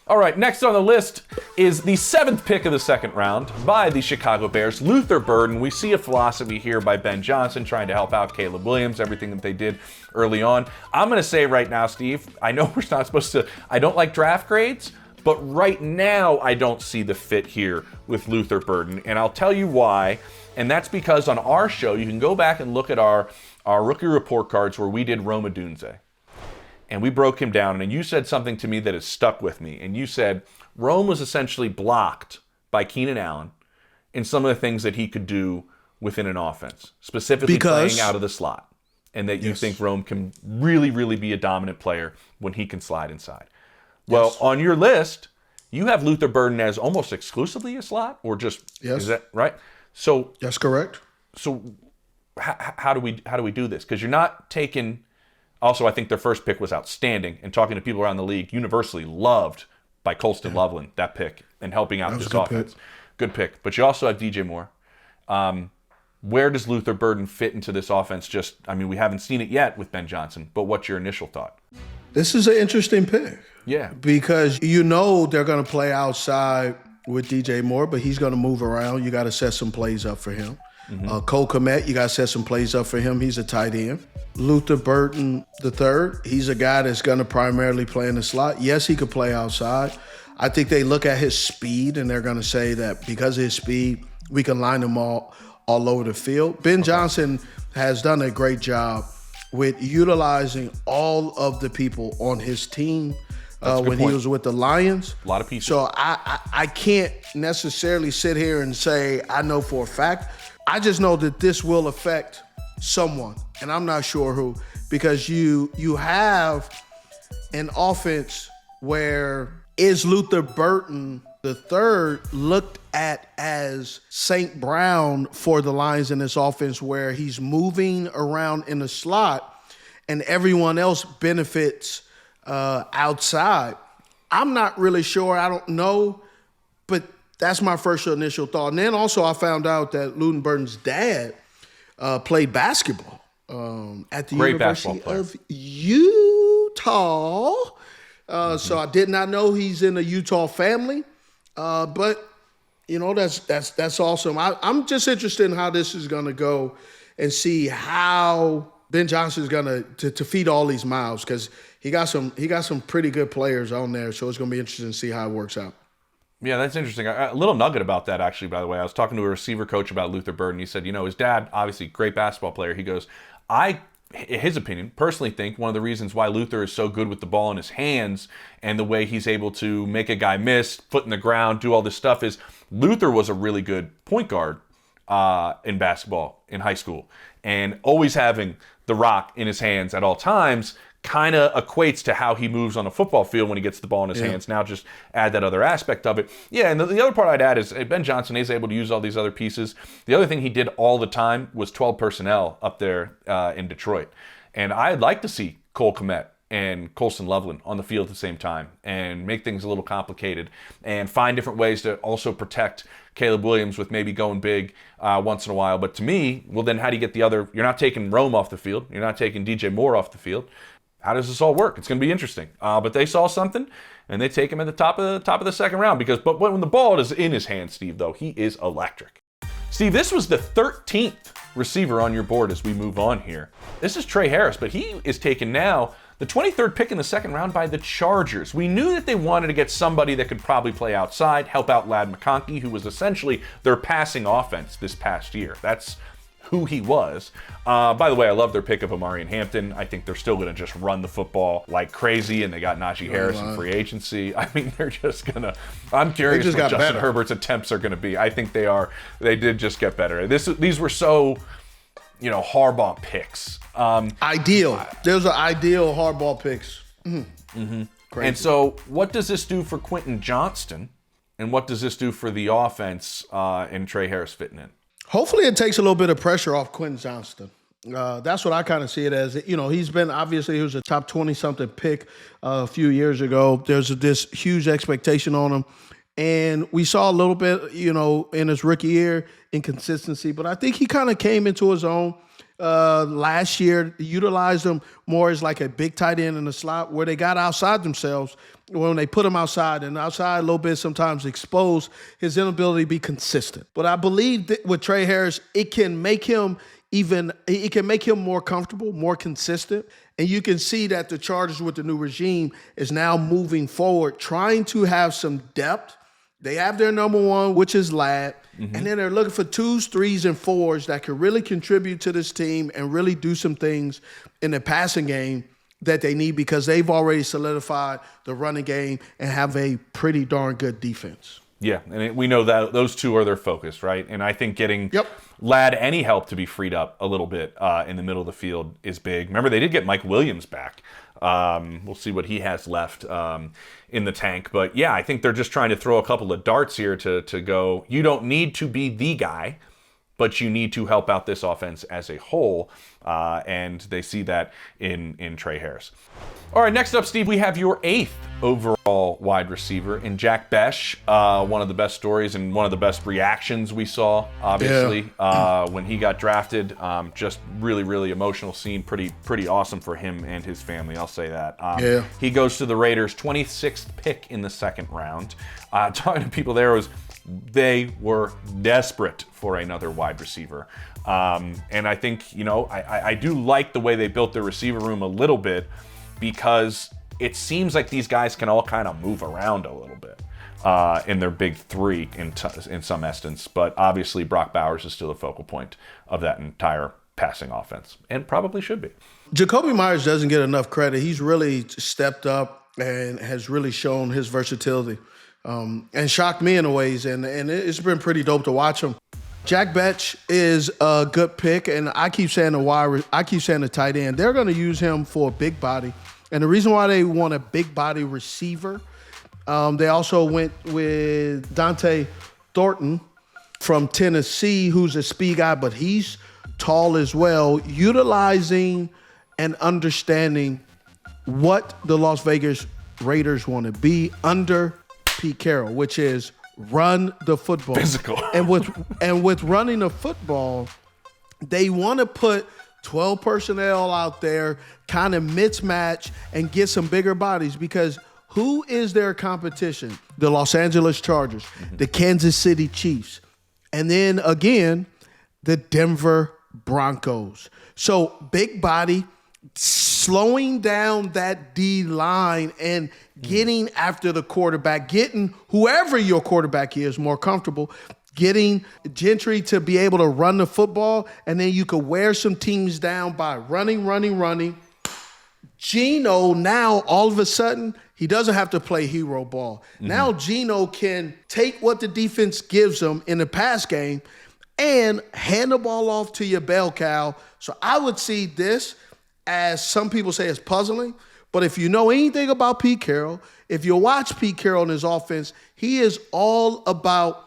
All right, next on the list is the 7th pick of the second round by the Chicago Bears, Luther Burden. We see a philosophy here by Ben Johnson trying to help out Caleb Williams, everything that they did early on. I'm going to say right now, Steve, I know we're not supposed to, I don't like draft grades, but right now I don't see the fit here with Luther Burden. And I'll tell you why. And that's because on our show, you can go back and look at our rookie report cards where we did Rome Odunze. and we broke him down, and you said something to me that has stuck with me. And you said Rome was essentially blocked by Keenan Allen in some of the things that he could do within an offense, specifically playing out of the slot, and that you think Rome can really, really be a dominant player when he can slide inside. Well, on your list, you have Luther Burden as almost exclusively a slot, or just is that right? So that's correct. So how do we do this? Because you're not taking. Also, I think their first pick was outstanding, and talking to people around the league, universally loved by Colston Loveland, that pick, and helping out this offense. Good pick. But you also have DJ Moore. Where does Luther Burden fit into this offense? We haven't seen it yet with Ben Johnson, but what's your initial thought? This is an interesting pick. Yeah. Because they're going to play outside with DJ Moore, but he's going to move around. You got to set some plays up for him. Cole Kmet, you got to set some plays up for him. He's a tight end. Luther Burden III, he's a guy that's going to primarily play in the slot. Yes, he could play outside. I think they look at his speed, and they're going to say that because of his speed, we can line him all over the field. Ben Johnson has done a great job with utilizing all of the people on his team when he was with the Lions. A lot of pieces. So I can't necessarily sit here and say I know for a fact. I just know that this will affect someone, and I'm not sure who, because you have an offense where is Luther Burden III looked at as St. Brown for the Lions in this offense, where he's moving around in the slot and everyone else benefits outside. I'm not really sure. I don't know, but that's my first initial thought. And then also I found out that Luther Burden's dad played basketball at the University of Utah. So I did not know he's in a Utah family. But that's awesome. I'm just interested in how this is going to go and see how Ben Johnson is going to feed all these mouths, because he got some pretty good players on there. So it's going to be interesting to see how it works out. Yeah, that's interesting. A little nugget about that, actually, by the way. I was talking to a receiver coach about Luther Burden. He said, his dad, obviously great basketball player. He goes, his opinion, personally think one of the reasons why Luther is so good with the ball in his hands and the way he's able to make a guy miss, foot in the ground, do all this stuff is Luther was a really good point guard in basketball in high school. And always having the rock in his hands at all times kind of equates to how he moves on a football field when he gets the ball in his hands. Now just add that other aspect of it. Yeah, and the other part I'd add is Ben Johnson is able to use all these other pieces. The other thing he did all the time was 12 personnel up there in Detroit. And I'd like to see Cole Kmet and Colston Loveland on the field at the same time and make things a little complicated and find different ways to also protect Caleb Williams with maybe going big once in a while. But to me, well, then how do you get the other? You're not taking Rome off the field. You're not taking DJ Moore off the field. How does this all work? It's going to be interesting. But they saw something, and they take him at the top of the second round. But when the ball is in his hand, Steve, though, he is electric. Steve, this was the 13th receiver on your board as we move on here. This is Tre Harris, but he is taken now the 23rd pick in the second round by the Chargers. We knew that they wanted to get somebody that could probably play outside, help out Ladd McConkey, who was essentially their passing offense this past year. That's who he was. By the way, I love their pick of Amarian Hampton. I think they're still going to just run the football like crazy, and they got Najee Harris in free agency. I mean, they're just going to... I'm curious what Justin Herbert's attempts are going to be. I think they are. They did just get better. These were so, Harbaugh picks. Ideal. There's an ideal Harbaugh picks. Crazy. And so what does this do for Quentin Johnston, and what does this do for the offense and Tre Harris fitting in? Hopefully it takes a little bit of pressure off Quentin Johnston. That's what I kind of see it as. He was a top 20-something pick a few years ago. There's this huge expectation on him. And we saw a little bit, in his rookie year, inconsistency. But I think he kind of came into his own last year, utilized him more as like a big tight end in the slot, where they got outside themselves when they put him outside, and outside a little bit sometimes exposed his inability to be consistent. But I believe that with Tre Harris, it can make him more comfortable, more consistent. And you can see that the Chargers with the new regime is now moving forward, trying to have some depth. They have their number one, which is Ladd. And then they're looking for 2s, 3s, and 4s that can really contribute to this team and really do some things in the passing game that they need because they've already solidified the running game and have a pretty darn good defense. Yeah, and we know that those two are their focus, right? And I think getting Ladd any help to be freed up a little bit in the middle of the field is big. Remember, they did get Mike Williams back. We'll see what he has left in the tank. But yeah, I think they're just trying to throw a couple of darts here to go, you don't need to be the guy, but you need to help out this offense as a whole. And they see that in Tre Harris. All right, next up, Steve, we have your 8th overall wide receiver in Jack Bech. One of the best stories and one of the best reactions we saw, obviously, when he got drafted. Just really, really emotional scene. Pretty awesome for him and his family, I'll say that. He goes to the Raiders, 26th pick in the 2nd round. Talking to people there, they were desperate for another wide receiver. And I think, I do like the way they built their receiver room a little bit, because it seems like these guys can all kind of move around a little bit in their big three in some essence. But obviously Brock Bowers is still the focal point of that entire passing offense, and probably should be. Jacoby Myers doesn't get enough credit. He's really stepped up and has really shown his versatility and shocked me in ways, and it's been pretty dope to watch him. Jack Bech is a good pick, and I keep saying the tight end. They're going to use him for a big body, and the reason why they want a big body receiver, they also went with Dante Thornton from Tennessee, who's a speed guy, but he's tall as well, utilizing and understanding what the Las Vegas Raiders want to be under Pete Carroll, which is run the football. Physical. And with running the football, they want to put 12 personnel out there, kind of mismatch and get some bigger bodies, because who is their competition? The Los Angeles Chargers, the Kansas City Chiefs, and then again, the Denver Broncos. So big body, slowing down that D line and getting after the quarterback, getting whoever your quarterback is more comfortable, getting Gentry to be able to run the football, and then you could wear some teams down by running. Geno now, all of a sudden, he doesn't have to play hero ball. Now Geno can take what the defense gives him in the pass game and hand the ball off to your bell cow. So I would see this, as some people say, as puzzling. But if you know anything about Pete Carroll, if you watch Pete Carroll and his offense, he is all about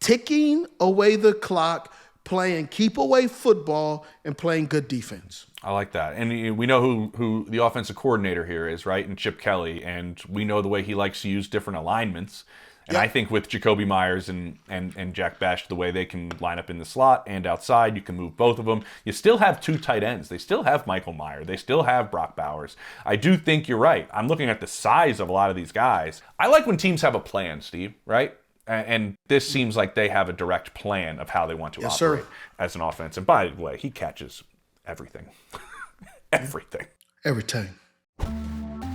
ticking away the clock, playing keep away football, and playing good defense. I like that. And we know who the offensive coordinator here is, right? And Chip Kelly. And we know the way he likes to use different alignments. And I think with Jacoby Myers and Jack Bech, the way they can line up in the slot and outside, you can move both of them. You still have 2 tight ends. They still have Michael Mayer. They still have Brock Bowers. I do think you're right. I'm looking at the size of a lot of these guys. I like when teams have a plan, Steve, right? And this seems like they have a direct plan of how they want to operate as an offense. And by the way, he catches everything. Everything. Every time.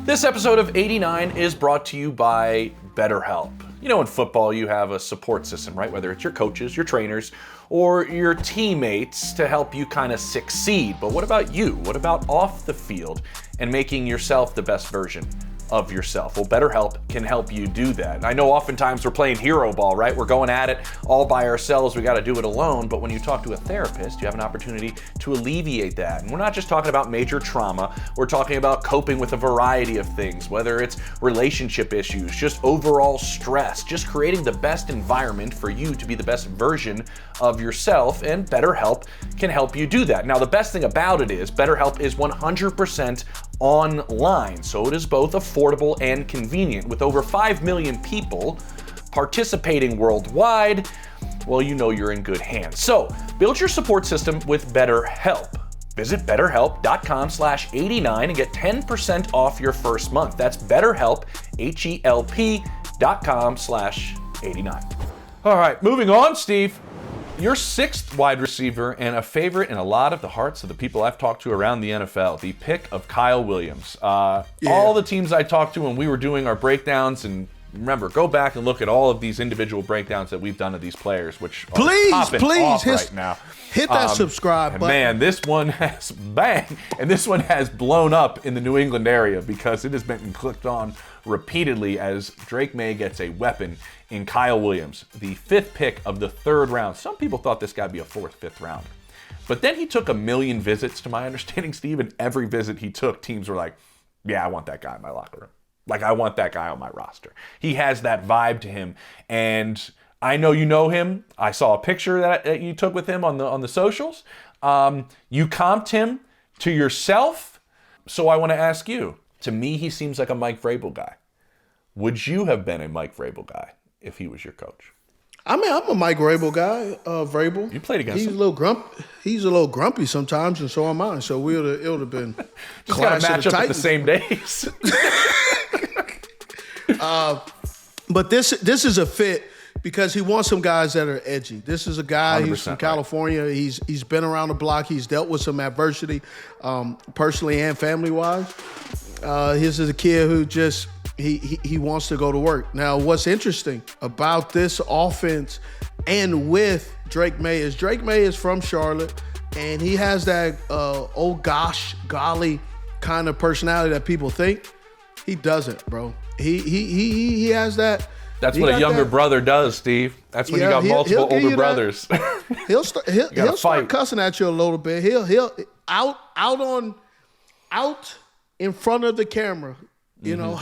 This episode of 89 is brought to you by BetterHelp. You know, in football, you have a support system, right? Whether it's your coaches, your trainers, or your teammates to help you kind of succeed. But what about you? What about off the field and making yourself the best version of yourself? Well, BetterHelp can help you do that. And I know oftentimes we're playing hero ball, right? We're going at it all by ourselves. We got to do it alone. But when you talk to a therapist, you have an opportunity to alleviate that. And we're not just talking about major trauma. We're talking about coping with a variety of things, whether it's relationship issues, just overall stress, just creating the best environment for you to be the best version of yourself. And BetterHelp can help you do that. Now, the best thing about it is BetterHelp is 100% online, so it is both affordable and convenient. With over 5 million people participating worldwide, well, you know you're in good hands. So build your support system with BetterHelp. Visit betterhelp.com/89 and get 10% off your first month. That's BetterHelp, HELP.com/89. All right, moving on, Steve. Your 6th wide receiver and a favorite in a lot of the hearts of the people I've talked to around the NFL, the pick of Kyle Williams. All the teams I talked to when we were doing our breakdowns and remember, go back and look at all of these individual breakdowns that we've done of these players, which are popping off right now. Hit that subscribe button. Man, this one has blown up in the New England area because it has been clicked on repeatedly as Drake May gets a weapon in Kyle Williams, the 5th pick of the 3rd round. Some people thought this guy would be a 4th, 5th rounder. But then he took 1 million visits, to my understanding, Steve, and every visit he took, teams were like, yeah, I want that guy in my locker room. Like, I want that guy on my roster. He has that vibe to him. And I know you know him. I saw a picture that you took with him on the socials. You comped him to yourself. So I want to ask you, to me, he seems like a Mike Vrabel guy. Would you have been a Mike Vrabel guy if he was your coach? I mean, I'm a Mike Vrabel guy. Vrabel. You played against him. He's a little grumpy sometimes, and so am I. So it would have been just got to match up at the same days. But this is a fit because he wants some guys that are edgy. This is a guy who's from California. Right. He's been around the block. He's dealt with some adversity, personally and family wise. This is a kid who just. He wants to go to work. Now, what's interesting about this offense and with Drake May is from Charlotte, and he has that oh gosh, golly kind of personality that people think. He doesn't, bro. He has that. That's what a younger brother does, Steve. That's when you got multiple older brothers. He'll start cussing at you a little bit. He'll out in front of the camera. You know,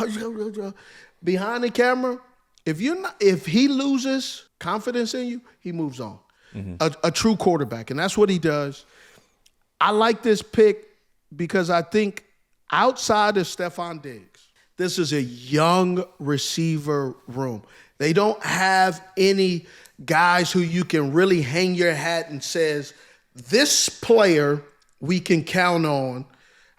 behind the camera, if he loses confidence in you, he moves on. A true quarterback, and that's what he does. I like this pick because I think outside of Stephon Diggs, this is a young receiver room. They don't have any guys who you can really hang your hat and says, this player we can count on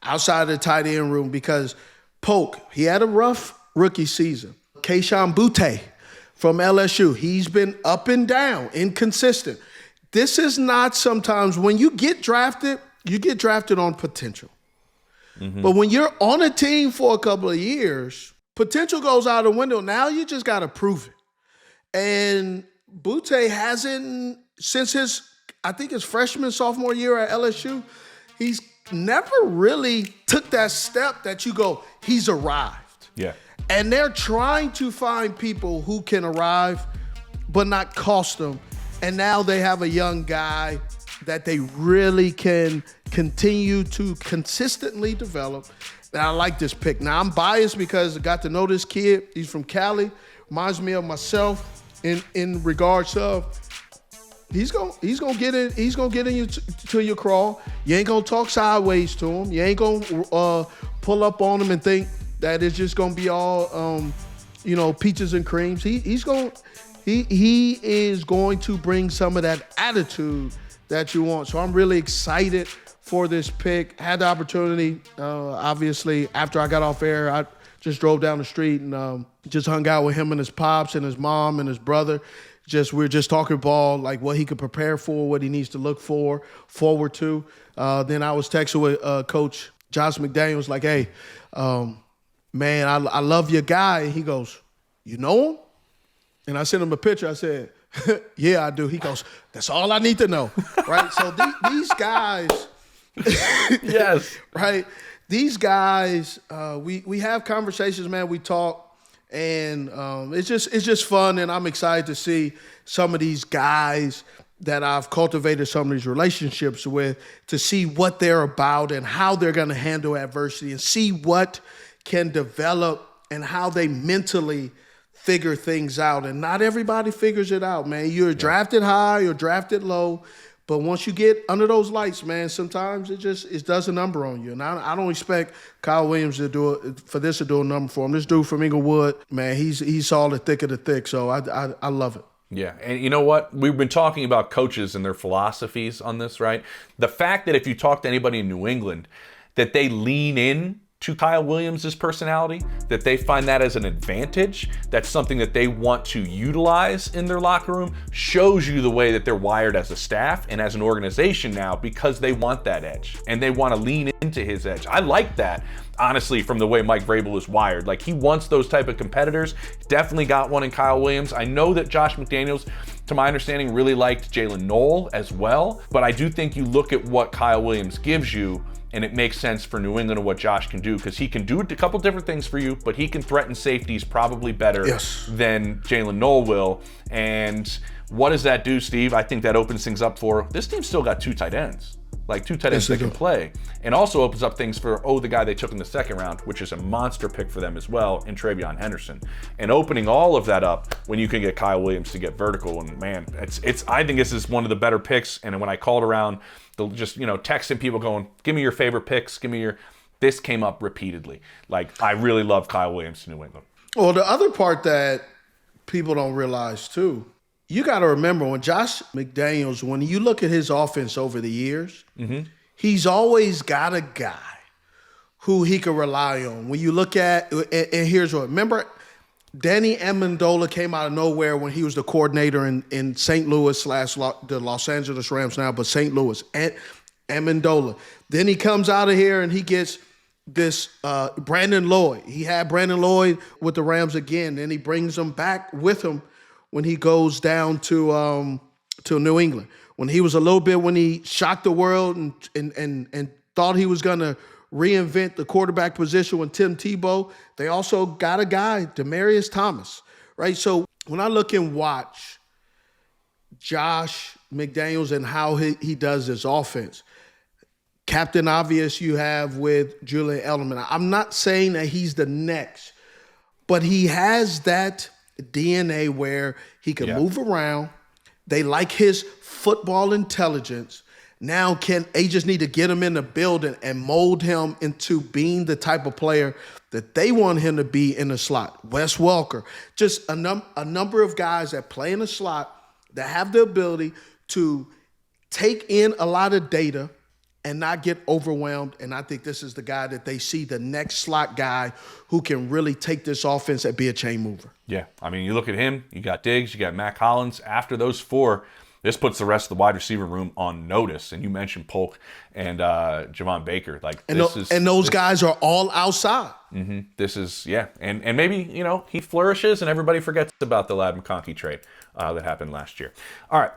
outside of the tight end room because Polk, he had a rough rookie season. Kayshon Boutte from LSU, he's been up and down, inconsistent. This is not sometimes when you get drafted on potential. But when you're on a team for a couple of years, potential goes out the window. Now you just got to prove it. And Boutte hasn't, since his freshman, sophomore year at LSU, he's never really took that step that you go, he's arrived. Yeah. And they're trying to find people who can arrive but not cost them. And now they have a young guy that they really can continue to consistently develop. And I like this pick. Now, I'm biased because I got to know this kid. He's from Cali. Reminds me of myself in regards of He's gonna get in. He's gonna get in you to your crawl. You ain't gonna talk sideways to him. You ain't gonna pull up on him and think that it's just gonna be all peaches and creams. He is going to bring some of that attitude that you want. So I'm really excited for this pick. Had the opportunity. Obviously, after I got off air, I just drove down the street and just hung out with him and his pops and his mom and his brother. We're just talking ball, like what he could prepare for, what he needs to look forward to. Then I was texting with Coach Josh McDaniels, like, hey, man, I love your guy. And he goes, you know him? And I sent him a picture. I said, yeah, I do. He goes, that's all I need to know, right? So these guys, yes, right? These guys, we have conversations, man. We talk. And it's just fun, and I'm excited to see some of these guys that I've cultivated some of these relationships with, to see what they're about and how they're going to handle adversity and see what can develop and how they mentally figure things out. And not everybody figures it out, man. You're drafted high or drafted low, but once you get under those lights, man, sometimes it does a number on you. And I don't expect Kyle Williams to do a number for him. This dude from Inglewood, man, he saw the thick of the thick. So I love it. Yeah, and you know what? We've been talking about coaches and their philosophies on this, right? The fact that if you talk to anybody in New England, that they lean in to Kyle Williams' personality, that they find that as an advantage, that's something that they want to utilize in their locker room, shows you the way that they're wired as a staff and as an organization now, because they want that edge and they want to lean into his edge. I like that, honestly, from the way Mike Vrabel is wired. Like, he wants those type of competitors. Definitely got one in Kyle Williams. I know that Josh McDaniels, to my understanding, really liked Jaylin Noel as well, but I do think you look at what Kyle Williams gives you, and it makes sense for New England and what Josh can do, because he can do a couple different things for you, but he can threaten safeties probably better than Jaylin Noel will. And what does that do, Steve? I think that opens things up for, this team's still got 2 tight ends. Like, 2 tight ends that can play. And also opens up things for, the guy they took in the second round, which is a monster pick for them as well, in Travion Henderson. And opening all of that up when you can get Kyle Williams to get vertical. And man, I think this is one of the better picks. And when I called around, texting people going, give me your favorite picks, this came up repeatedly. Like, I really love Kyle Williams to New England. Well, the other part that people don't realize too, you got to remember, when Josh McDaniels, when you look at his offense over the years, he's always got a guy who he can rely on. When you look at, and here's what, remember, Danny Amendola came out of nowhere when he was the coordinator in St. Louis / the Los Angeles Rams now, but St. Louis, Amendola. Then he comes out of here and he gets this Brandon Lloyd. He had Brandon Lloyd with the Rams again, and he brings him back with him when he goes down to New England. When he was when he shocked the world and thought he was going to reinvent the quarterback position with Tim Tebow, they also got a guy, Demaryius Thomas, right? So when I look and watch Josh McDaniels and how he does his offense, Captain Obvious you have with Julian Edelman. I'm not saying that he's the next, but he has that DNA where he can move around. They like his football intelligence. Now they just need to get him in the building and mold him into being the type of player that they want him to be in the slot. Wes Welker, just a number of guys that play in the slot that have the ability to take in a lot of data and not get overwhelmed. And I think this is the guy that they see, the next slot guy who can really take this offense and be a chain mover. Yeah, I mean, you look at him, you got Diggs, you got Matt Collins. After those 4, this puts the rest of the wide receiver room on notice. And you mentioned Polk and Javon Baker. Those guys are all outside. This is, And maybe, he flourishes and everybody forgets about the Ladd McConkey trade that happened last year. All right,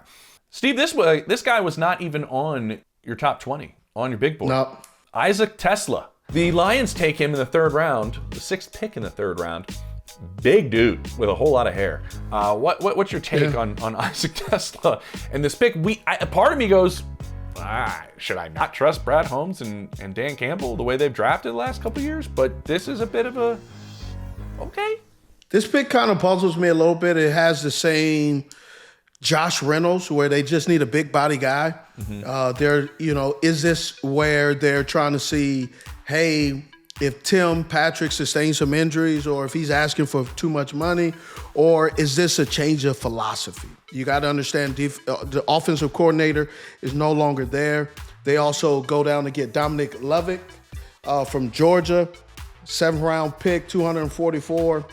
Steve, this guy was not even on your top 20, on your big board. No. Isaac Teslaa. The Lions take him in the 3rd round, the 6th pick in the 3rd round. Big dude with a whole lot of hair. What's your take on Isaac Teslaa and this pick? Part of me goes, should I not trust Brad Holmes and Dan Campbell the way they've drafted the last couple of years? But this is a bit of a okay. This pick kind of puzzles me a little bit. It has the same Josh Reynolds, where they just need a big body guy. Is this where they're trying to see, hey, if Tim Patrick sustains some injuries, or if he's asking for too much money, or is this a change of philosophy? You got to understand the offensive coordinator is no longer there. They also go down to get Dominic Levick from Georgia, 7th round pick, 244.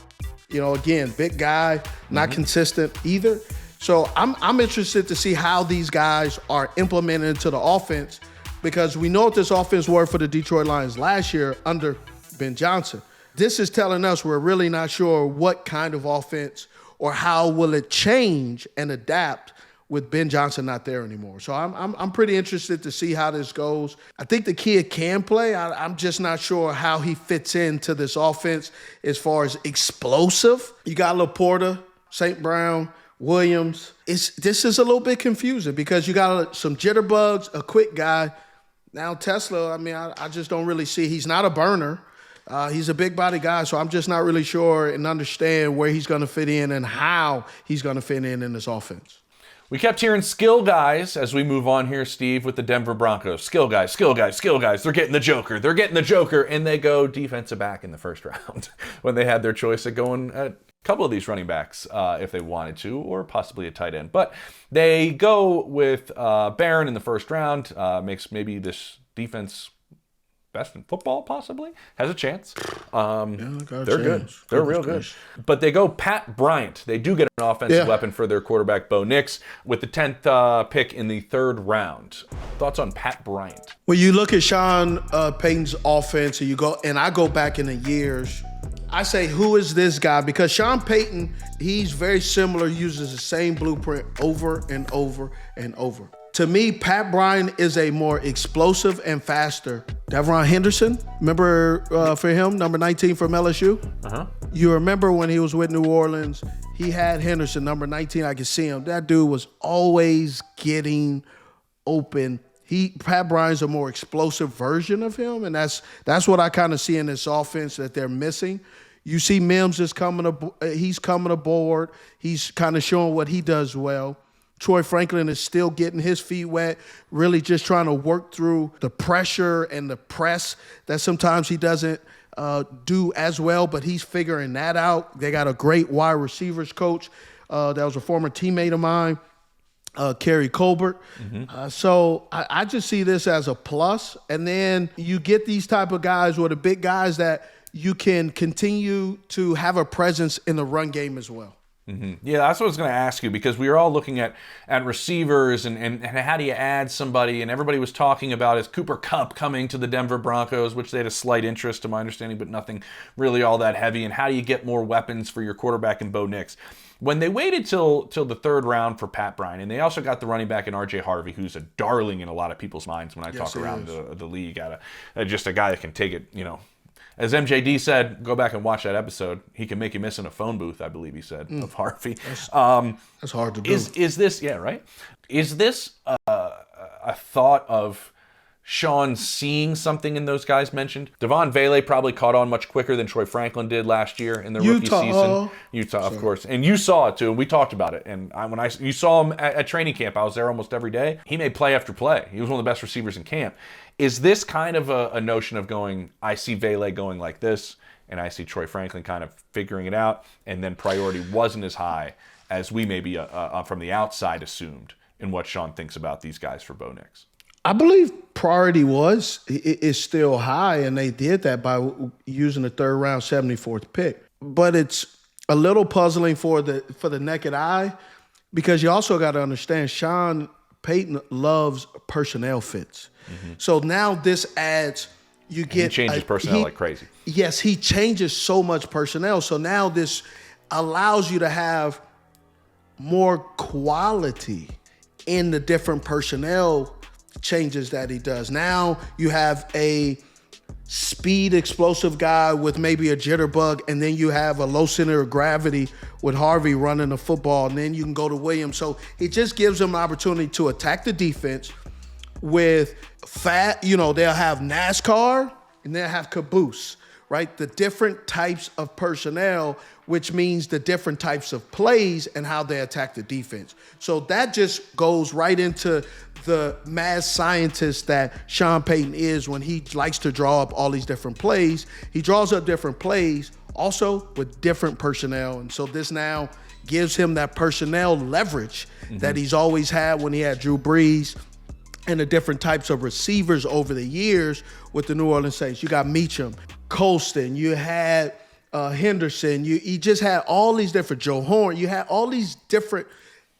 Again, big guy, not consistent either. So I'm interested to see how these guys are implemented into the offense, because we know what this offense were for the Detroit Lions last year under Ben Johnson. This is telling us we're really not sure what kind of offense or how will it change and adapt with Ben Johnson not there anymore. So I'm pretty interested to see how this goes. I think the kid can play. I'm just not sure how he fits into this offense as far as explosive. You got Laporta, St. Brown, Williams. This is a little bit confusing because you got some jitterbugs, a quick guy. Now Teslaa, I just don't really see. He's not a burner. He's a big body guy, so I'm just not really sure and understand where he's going to fit in and how he's going to fit in this offense. We kept hearing skill guys as we move on here, Steve, with the Denver Broncos. Skill guys, skill guys, skill guys. They're getting the Joker. They're getting the Joker, and they go defensive back in the 1st round when they had their choice of going at a couple of these running backs if they wanted to, or possibly a tight end. But they go with Barron in the 1st round, makes maybe this defense best in football, possibly, has a chance. They're chance. good. They're real good. But they go Pat Bryant. They do get an offensive weapon for their quarterback, Bo Nix, with the 10th pick in the 3rd round. Thoughts on Pat Bryant? When you look at Sean Payton's offense, and I go back in the years, I say, who is this guy? Because Sean Payton, he's very similar, uses the same blueprint over and over and over. To me, Pat Bryant is a more explosive and faster. Devon Henderson, remember for him, number 19 from LSU? Uh-huh. You remember when he was with New Orleans, he had Henderson, number 19, I could see him. That dude was always getting open. Pat Bryant's a more explosive version of him, and that's what I kind of see in this offense that they're missing. You see Mims is he's coming aboard. He's kind of showing what he does well. Troy Franklin is still getting his feet wet, really just trying to work through the pressure and the press that sometimes he doesn't do as well, but he's figuring that out. They got a great wide receivers coach that was a former teammate of mine, Kerry Colbert. So I just see this as a plus. And then you get these type of guys or the big guys that you can continue to have a presence in the run game as well. Yeah, that's what I was going to ask you, because we were all looking at receivers and how do you add somebody, and everybody was talking about is Cooper Kupp coming to the Denver Broncos, which they had a slight interest to my understanding, but nothing really all that heavy, and how do you get more weapons for your quarterback in Bo Nix? When they waited till the 3rd round for Pat Bryant, and they also got the running back in R.J. Harvey, who's a darling in a lot of people's minds when I talk around the league, just a guy that can take it, As MJD said, go back and watch that episode. He can make you miss in a phone booth, I believe he said, of Harvey. That's hard to do. Is this, right? Is this a thought of Sean seeing something in those guys mentioned? Devon Vele probably caught on much quicker than Troy Franklin did last year in the rookie season. Utah, of course. And you saw it too, and we talked about it. And you saw him at training camp, I was there almost every day. He made play after play. He was one of the best receivers in camp. Is this kind of a notion of going, I see Vele going like this, and I see Troy Franklin kind of figuring it out, and then priority wasn't as high as we maybe from the outside assumed in what Sean thinks about these guys for Bo Nix? I believe priority is still high, and they did that by using the 3rd round 74th pick. But it's a little puzzling for the naked eye, because you also got to understand Sean Payton loves personnel fits. So now this adds, he changes personnel like crazy. Yes, he changes so much personnel. So now this allows you to have more quality in the different personnel changes that he does. Now you have a speed explosive guy with maybe a jitterbug, and then you have a low center of gravity with Harvey running the football, and then you can go to Williams. So it just gives them an opportunity to attack the defense with they'll have NASCAR and they'll have caboose, right? The different types of personnel, which means the different types of plays and how they attack the defense. So that just goes right into the mad scientist that Sean Payton is when he likes to draw up all these different plays. He draws up different plays also with different personnel. And so this now gives him that personnel leverage that he's always had when he had Drew Brees and the different types of receivers over the years with the New Orleans Saints. You got Meacham, Colston, you had Henderson, you just had all these different, Joe Horn, you had all these different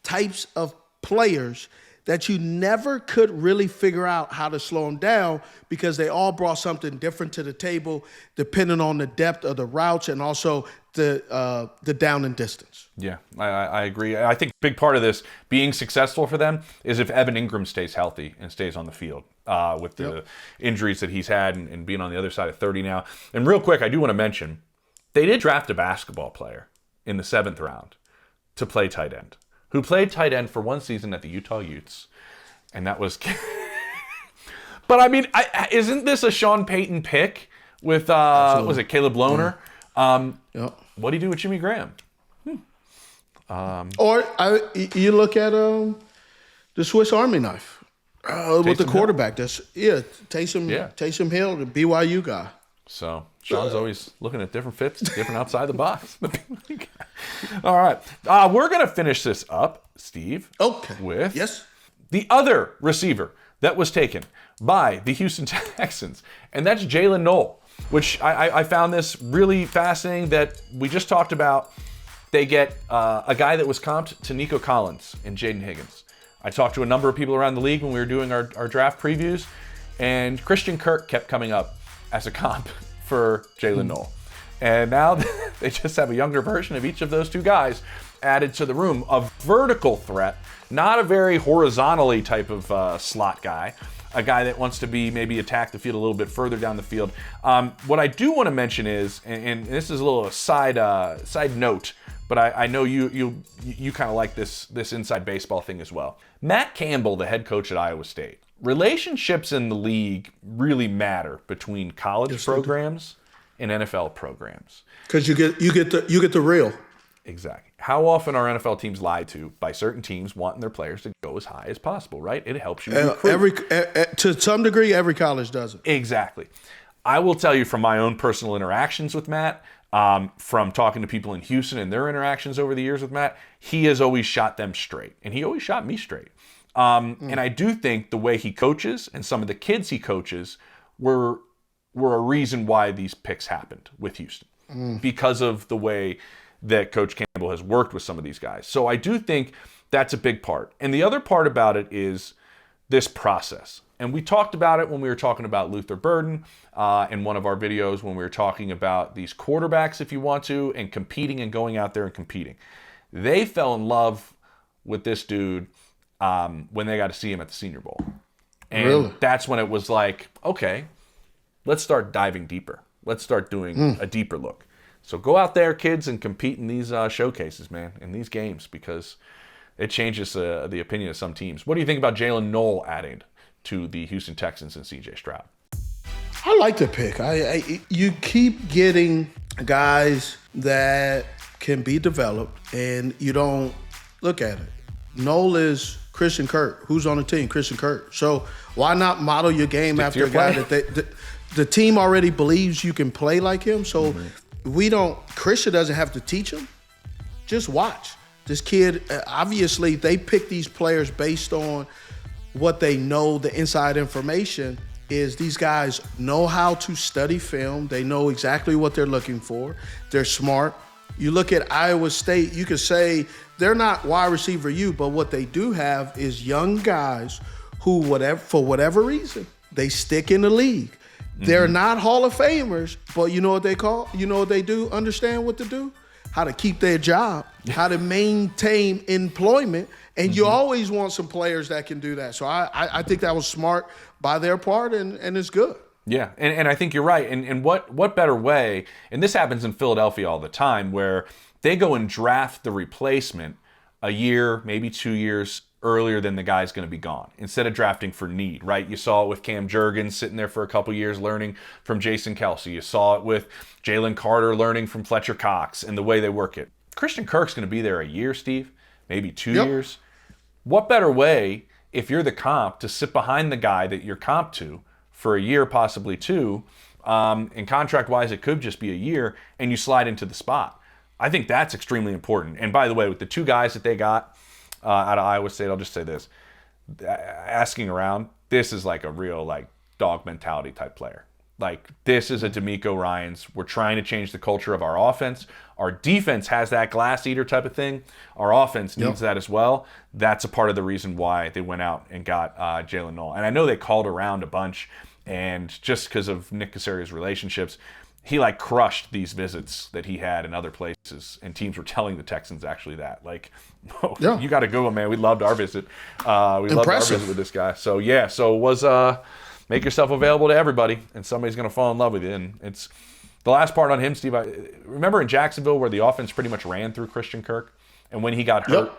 types of players that you never could really figure out how to slow them down, because they all brought something different to the table depending on the depth of the routes and also the down and distance. Yeah, I agree. I think a big part of this being successful for them is if Evan Ingram stays healthy and stays on the field with the injuries that he's had and being on the other side of 30 now. And real quick, I do want to mention, they did draft a basketball player in the 7th round to play tight end, who played tight end for one season at the Utah Utes. And that was... But I mean, isn't this a Sean Payton pick with, was it Caleb Lohner? What do you do with Jimmy Graham? You look at the Swiss Army knife with the quarterback. Taysom Hill, the BYU guy. So Sean's always looking at different fits, different outside the box. All right, we're gonna finish this up, Steve. Okay. With the other receiver that was taken by the Houston Texans, and that's Jaylin Noel, which I found this really fascinating that we just talked about. They get a guy that was comped to Nico Collins and Jayden Higgins. I talked to a number of people around the league when we were doing our draft previews, and Christian Kirk kept coming up as a comp for Jaylin Noel. And now they just have a younger version of each of those two guys added to the room. A vertical threat, not a very horizontally type of slot guy, a guy that wants to be maybe attack the field a little bit further down the field. What I do want to mention is, and this is a little side note, but I know you kind of like this inside baseball thing as well. Matt Campbell, the head coach at Iowa State. Relationships in the league really matter between college programs and NFL programs. Because you get the real. Exactly. How often are NFL teams lied to by certain teams wanting their players to go as high as possible, right? It helps you recruit. To some degree, every college does it. Exactly. I will tell you from my own personal interactions with Matt, from talking to people in Houston and their interactions over the years with Matt, he has always shot them straight. And he always shot me straight. And I do think the way he coaches and some of the kids he coaches were a reason why these picks happened with Houston. Because of the way that Coach Campbell has worked with some of these guys. So I do think that's a big part. And the other part about it is this process. And we talked about it when we were talking about Luther Burden in one of our videos when we were talking about these quarterbacks, if you want to, and competing and going out there and competing. They fell in love with this dude when they got to see him at the Senior Bowl. And that's when it was like, okay, let's start diving deeper. Let's start doing a deeper look. So go out there, kids, and compete in these showcases, man, in these games, because it changes the opinion of some teams. What do you think about Jaylin Noel adding to the Houston Texans and C.J. Stroud? I like the pick. You keep getting guys that can be developed, and you don't look at it. Noel is Christian Kirk. Who's on the team? Christian Kirk. So why not model your game after a guy that the team already believes you can play like him? So Christian doesn't have to teach him. Just watch. This kid, obviously, they pick these players based on what they know, the inside information is these guys know how to study film. They know exactly what they're looking for. They're smart. You look at Iowa State, you could say they're not wide receiver you, but what they do have is young guys who, for whatever reason, they stick in the league. They're not Hall of Famers, but you know what they call? You know what they do? Understand what to do? How to keep their job, how to maintain employment. And you always want some players that can do that. So I think that was smart by their part, and it's good. Yeah, and I think you're right. And what better way, and this happens in Philadelphia all the time, where they go and draft the replacement a year, maybe 2 years earlier than the guy's going to be gone, instead of drafting for need, right? You saw it with Cam Jurgens sitting there for a couple years learning from Jason Kelsey. You saw it with Jalen Carter learning from Fletcher Cox and the way they work it. Christian Kirk's going to be there a year, Steve, maybe 2 years. What better way, if you're the comp, to sit behind the guy that you're comp to for a year, possibly two, and contract-wise it could just be a year, and you slide into the spot. I think that's extremely important. And by the way, with the two guys that they got out of Iowa State, I'll just say this. Asking around, this is like a real dog mentality type player. Like, this is a D'Amico Ryans. We're trying to change the culture of our offense. Our defense has that glass eater type of thing. Our offense needs that as well. That's a part of the reason why they went out and got Jaylin Noel. And I know they called around a bunch, and just because of Nick Casario's relationships, he crushed these visits that he had in other places, and teams were telling the Texans actually that. You got to go, man. We loved our visit. We loved our visit with this guy. So it was make yourself available to everybody, and somebody's going to fall in love with you. And it's the last part on him, Steve. I remember in Jacksonville where the offense pretty much ran through Christian Kirk, and when he got hurt,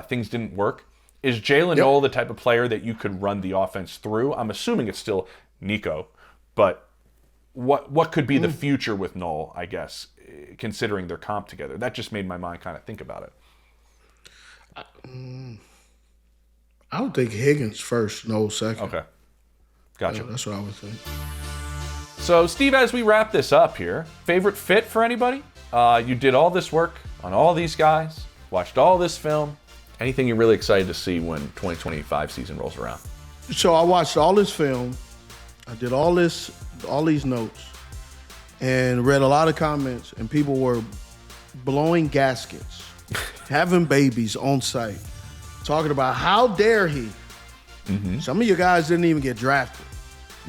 things didn't work. Is Jaylin Noel the type of player that you could run the offense through? I'm assuming it's still Nico, but what could be the future with Noel, I guess, considering their comp together? That just made my mind kind of think about it. I would think Higgins first, Noel second. Okay. Gotcha. That's what I would think. So, Steve, as we wrap this up here, favorite fit for anybody? You did all this work on all these guys, watched all this film. Anything you're really excited to see when 2025 season rolls around? So I watched all this film. I did all these notes, and read a lot of comments, and people were blowing gaskets, having babies on site, talking about how dare he. Mm-hmm. Some of you guys didn't even get drafted.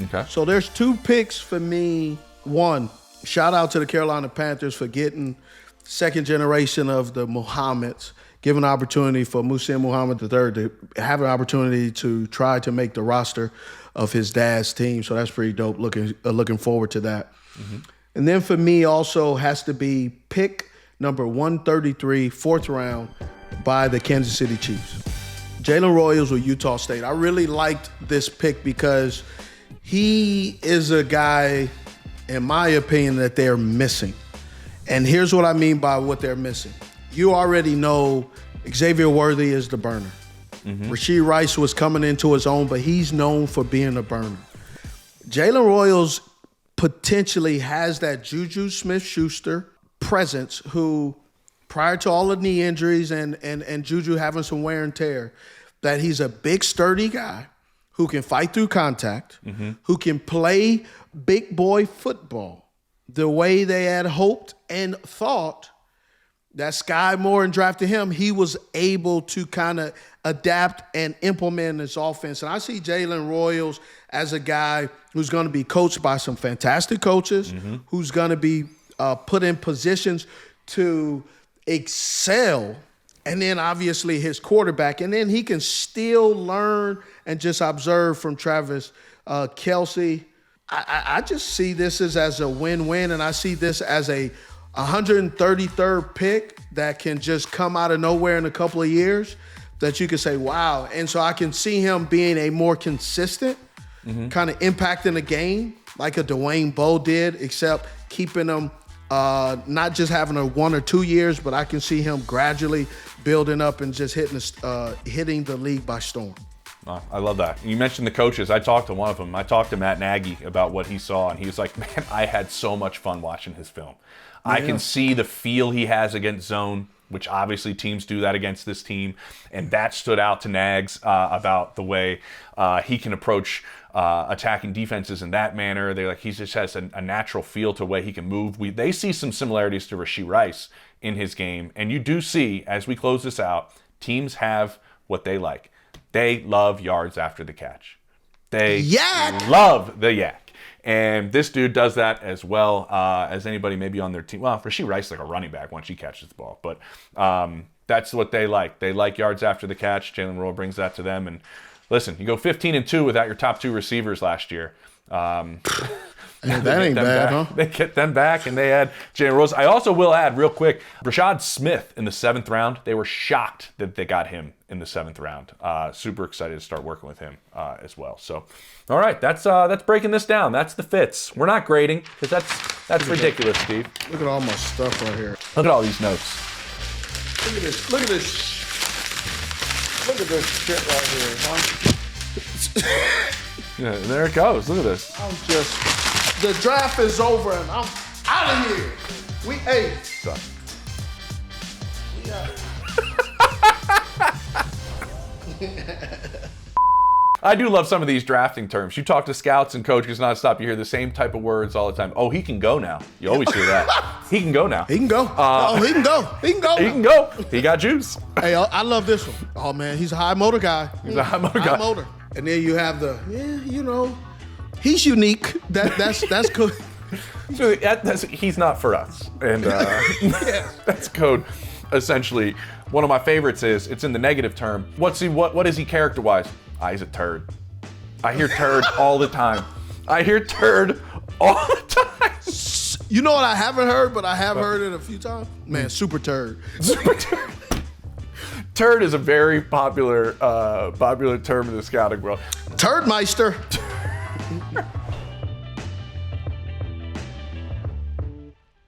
Okay. So there's 2 picks for me. One, shout out to the Carolina Panthers for getting second generation of the Muhammads, giving an opportunity for Muhsin Muhammad III to have an opportunity to try to make the roster of his dad's team. So that's pretty dope. Looking forward to that. Mm-hmm. And then for me also has to be pick number 133, 4th round by the Kansas City Chiefs. Jaylen Royals with Utah State. I really liked this pick because he is a guy, in my opinion, that they're missing. And here's what I mean by what they're missing. You already know Xavier Worthy is the burner. Mm-hmm. Rashee Rice was coming into his own, but he's known for being a burner. Jaylen Royals potentially has that Juju Smith-Schuster presence who, prior to all the knee injuries and Juju having some wear and tear, that he's a big, sturdy guy who can fight through contact, mm-hmm. who can play big boy football the way they had hoped and thought. That Sky Moore and drafted him, he was able to kind of adapt and implement this offense. And I see Jaylen Royals as a guy who's going to be coached by some fantastic coaches, mm-hmm. who's going to be put in positions to excel. And then obviously his quarterback. And then he can still learn and just observe from Travis Kelce. I just see this as a win-win, and I see this as a 133rd pick that can just come out of nowhere in a couple of years that you can say, wow. And so I can see him being a more consistent, mm-hmm. kind of impacting the game like a Dwayne Bowe did, except keeping him not just having a 1 or 2 years, but I can see him gradually building up and just hitting the league by storm. Oh, I love that. You mentioned the coaches. I talked to one of them. I talked to Matt Nagy about what he saw, and he was like, man, I had so much fun watching his film. Yeah. I can see the feel he has against zone, which obviously teams do that against this team, and that stood out to Nags about the way he can approach attacking defenses in that manner. They're like, he just has a natural feel to the way he can move. They see some similarities to Rashee Rice in his game, and you do see, as we close this out, teams have what they like. They love yards after the catch. They love the yak. And this dude does that as well as anybody maybe on their team. Well, Rashee Rice is like a running back once she catches the ball. But that's what they like. They like yards after the catch. Jaylen Royal brings that to them. And listen, you go 15-2 without your top 2 receivers last year. That ain't bad, huh? They get them back, and they had Jaylen Rose. I also will add real quick, Rashad Smith in the 7th round. They were shocked that they got him in the 7th round. Super excited to start working with him as well. So, all right, that's breaking this down. That's the fits. We're not grading because that's ridiculous, Steve. Look at all my stuff right here. Look at all these notes. Look at this. Look at this. Look at this shit right here, huh? Yeah, there it goes. Look at this. The draft is over and I'm out of here. Done. I do love some of these drafting terms. You talk to scouts and coaches nonstop, you hear the same type of words all the time. Oh, he can go now. You always hear that. He can go now. He can go. He can go. He can go. He can go. He got juice. Hey, I love this one. Oh, man, he's a high motor guy. He's a high motor guy. High motor. And then you have he's unique. That's cool. So he's not for us. And that's code. Essentially, one of my favorites is, it's in the negative term. What is he character-wise? He's a turd. I hear turd all the time. You know what I haven't heard, but I have heard it a few times? Man, super turd. Super turd. Turd is a very popular term in the scouting world. Turdmeister.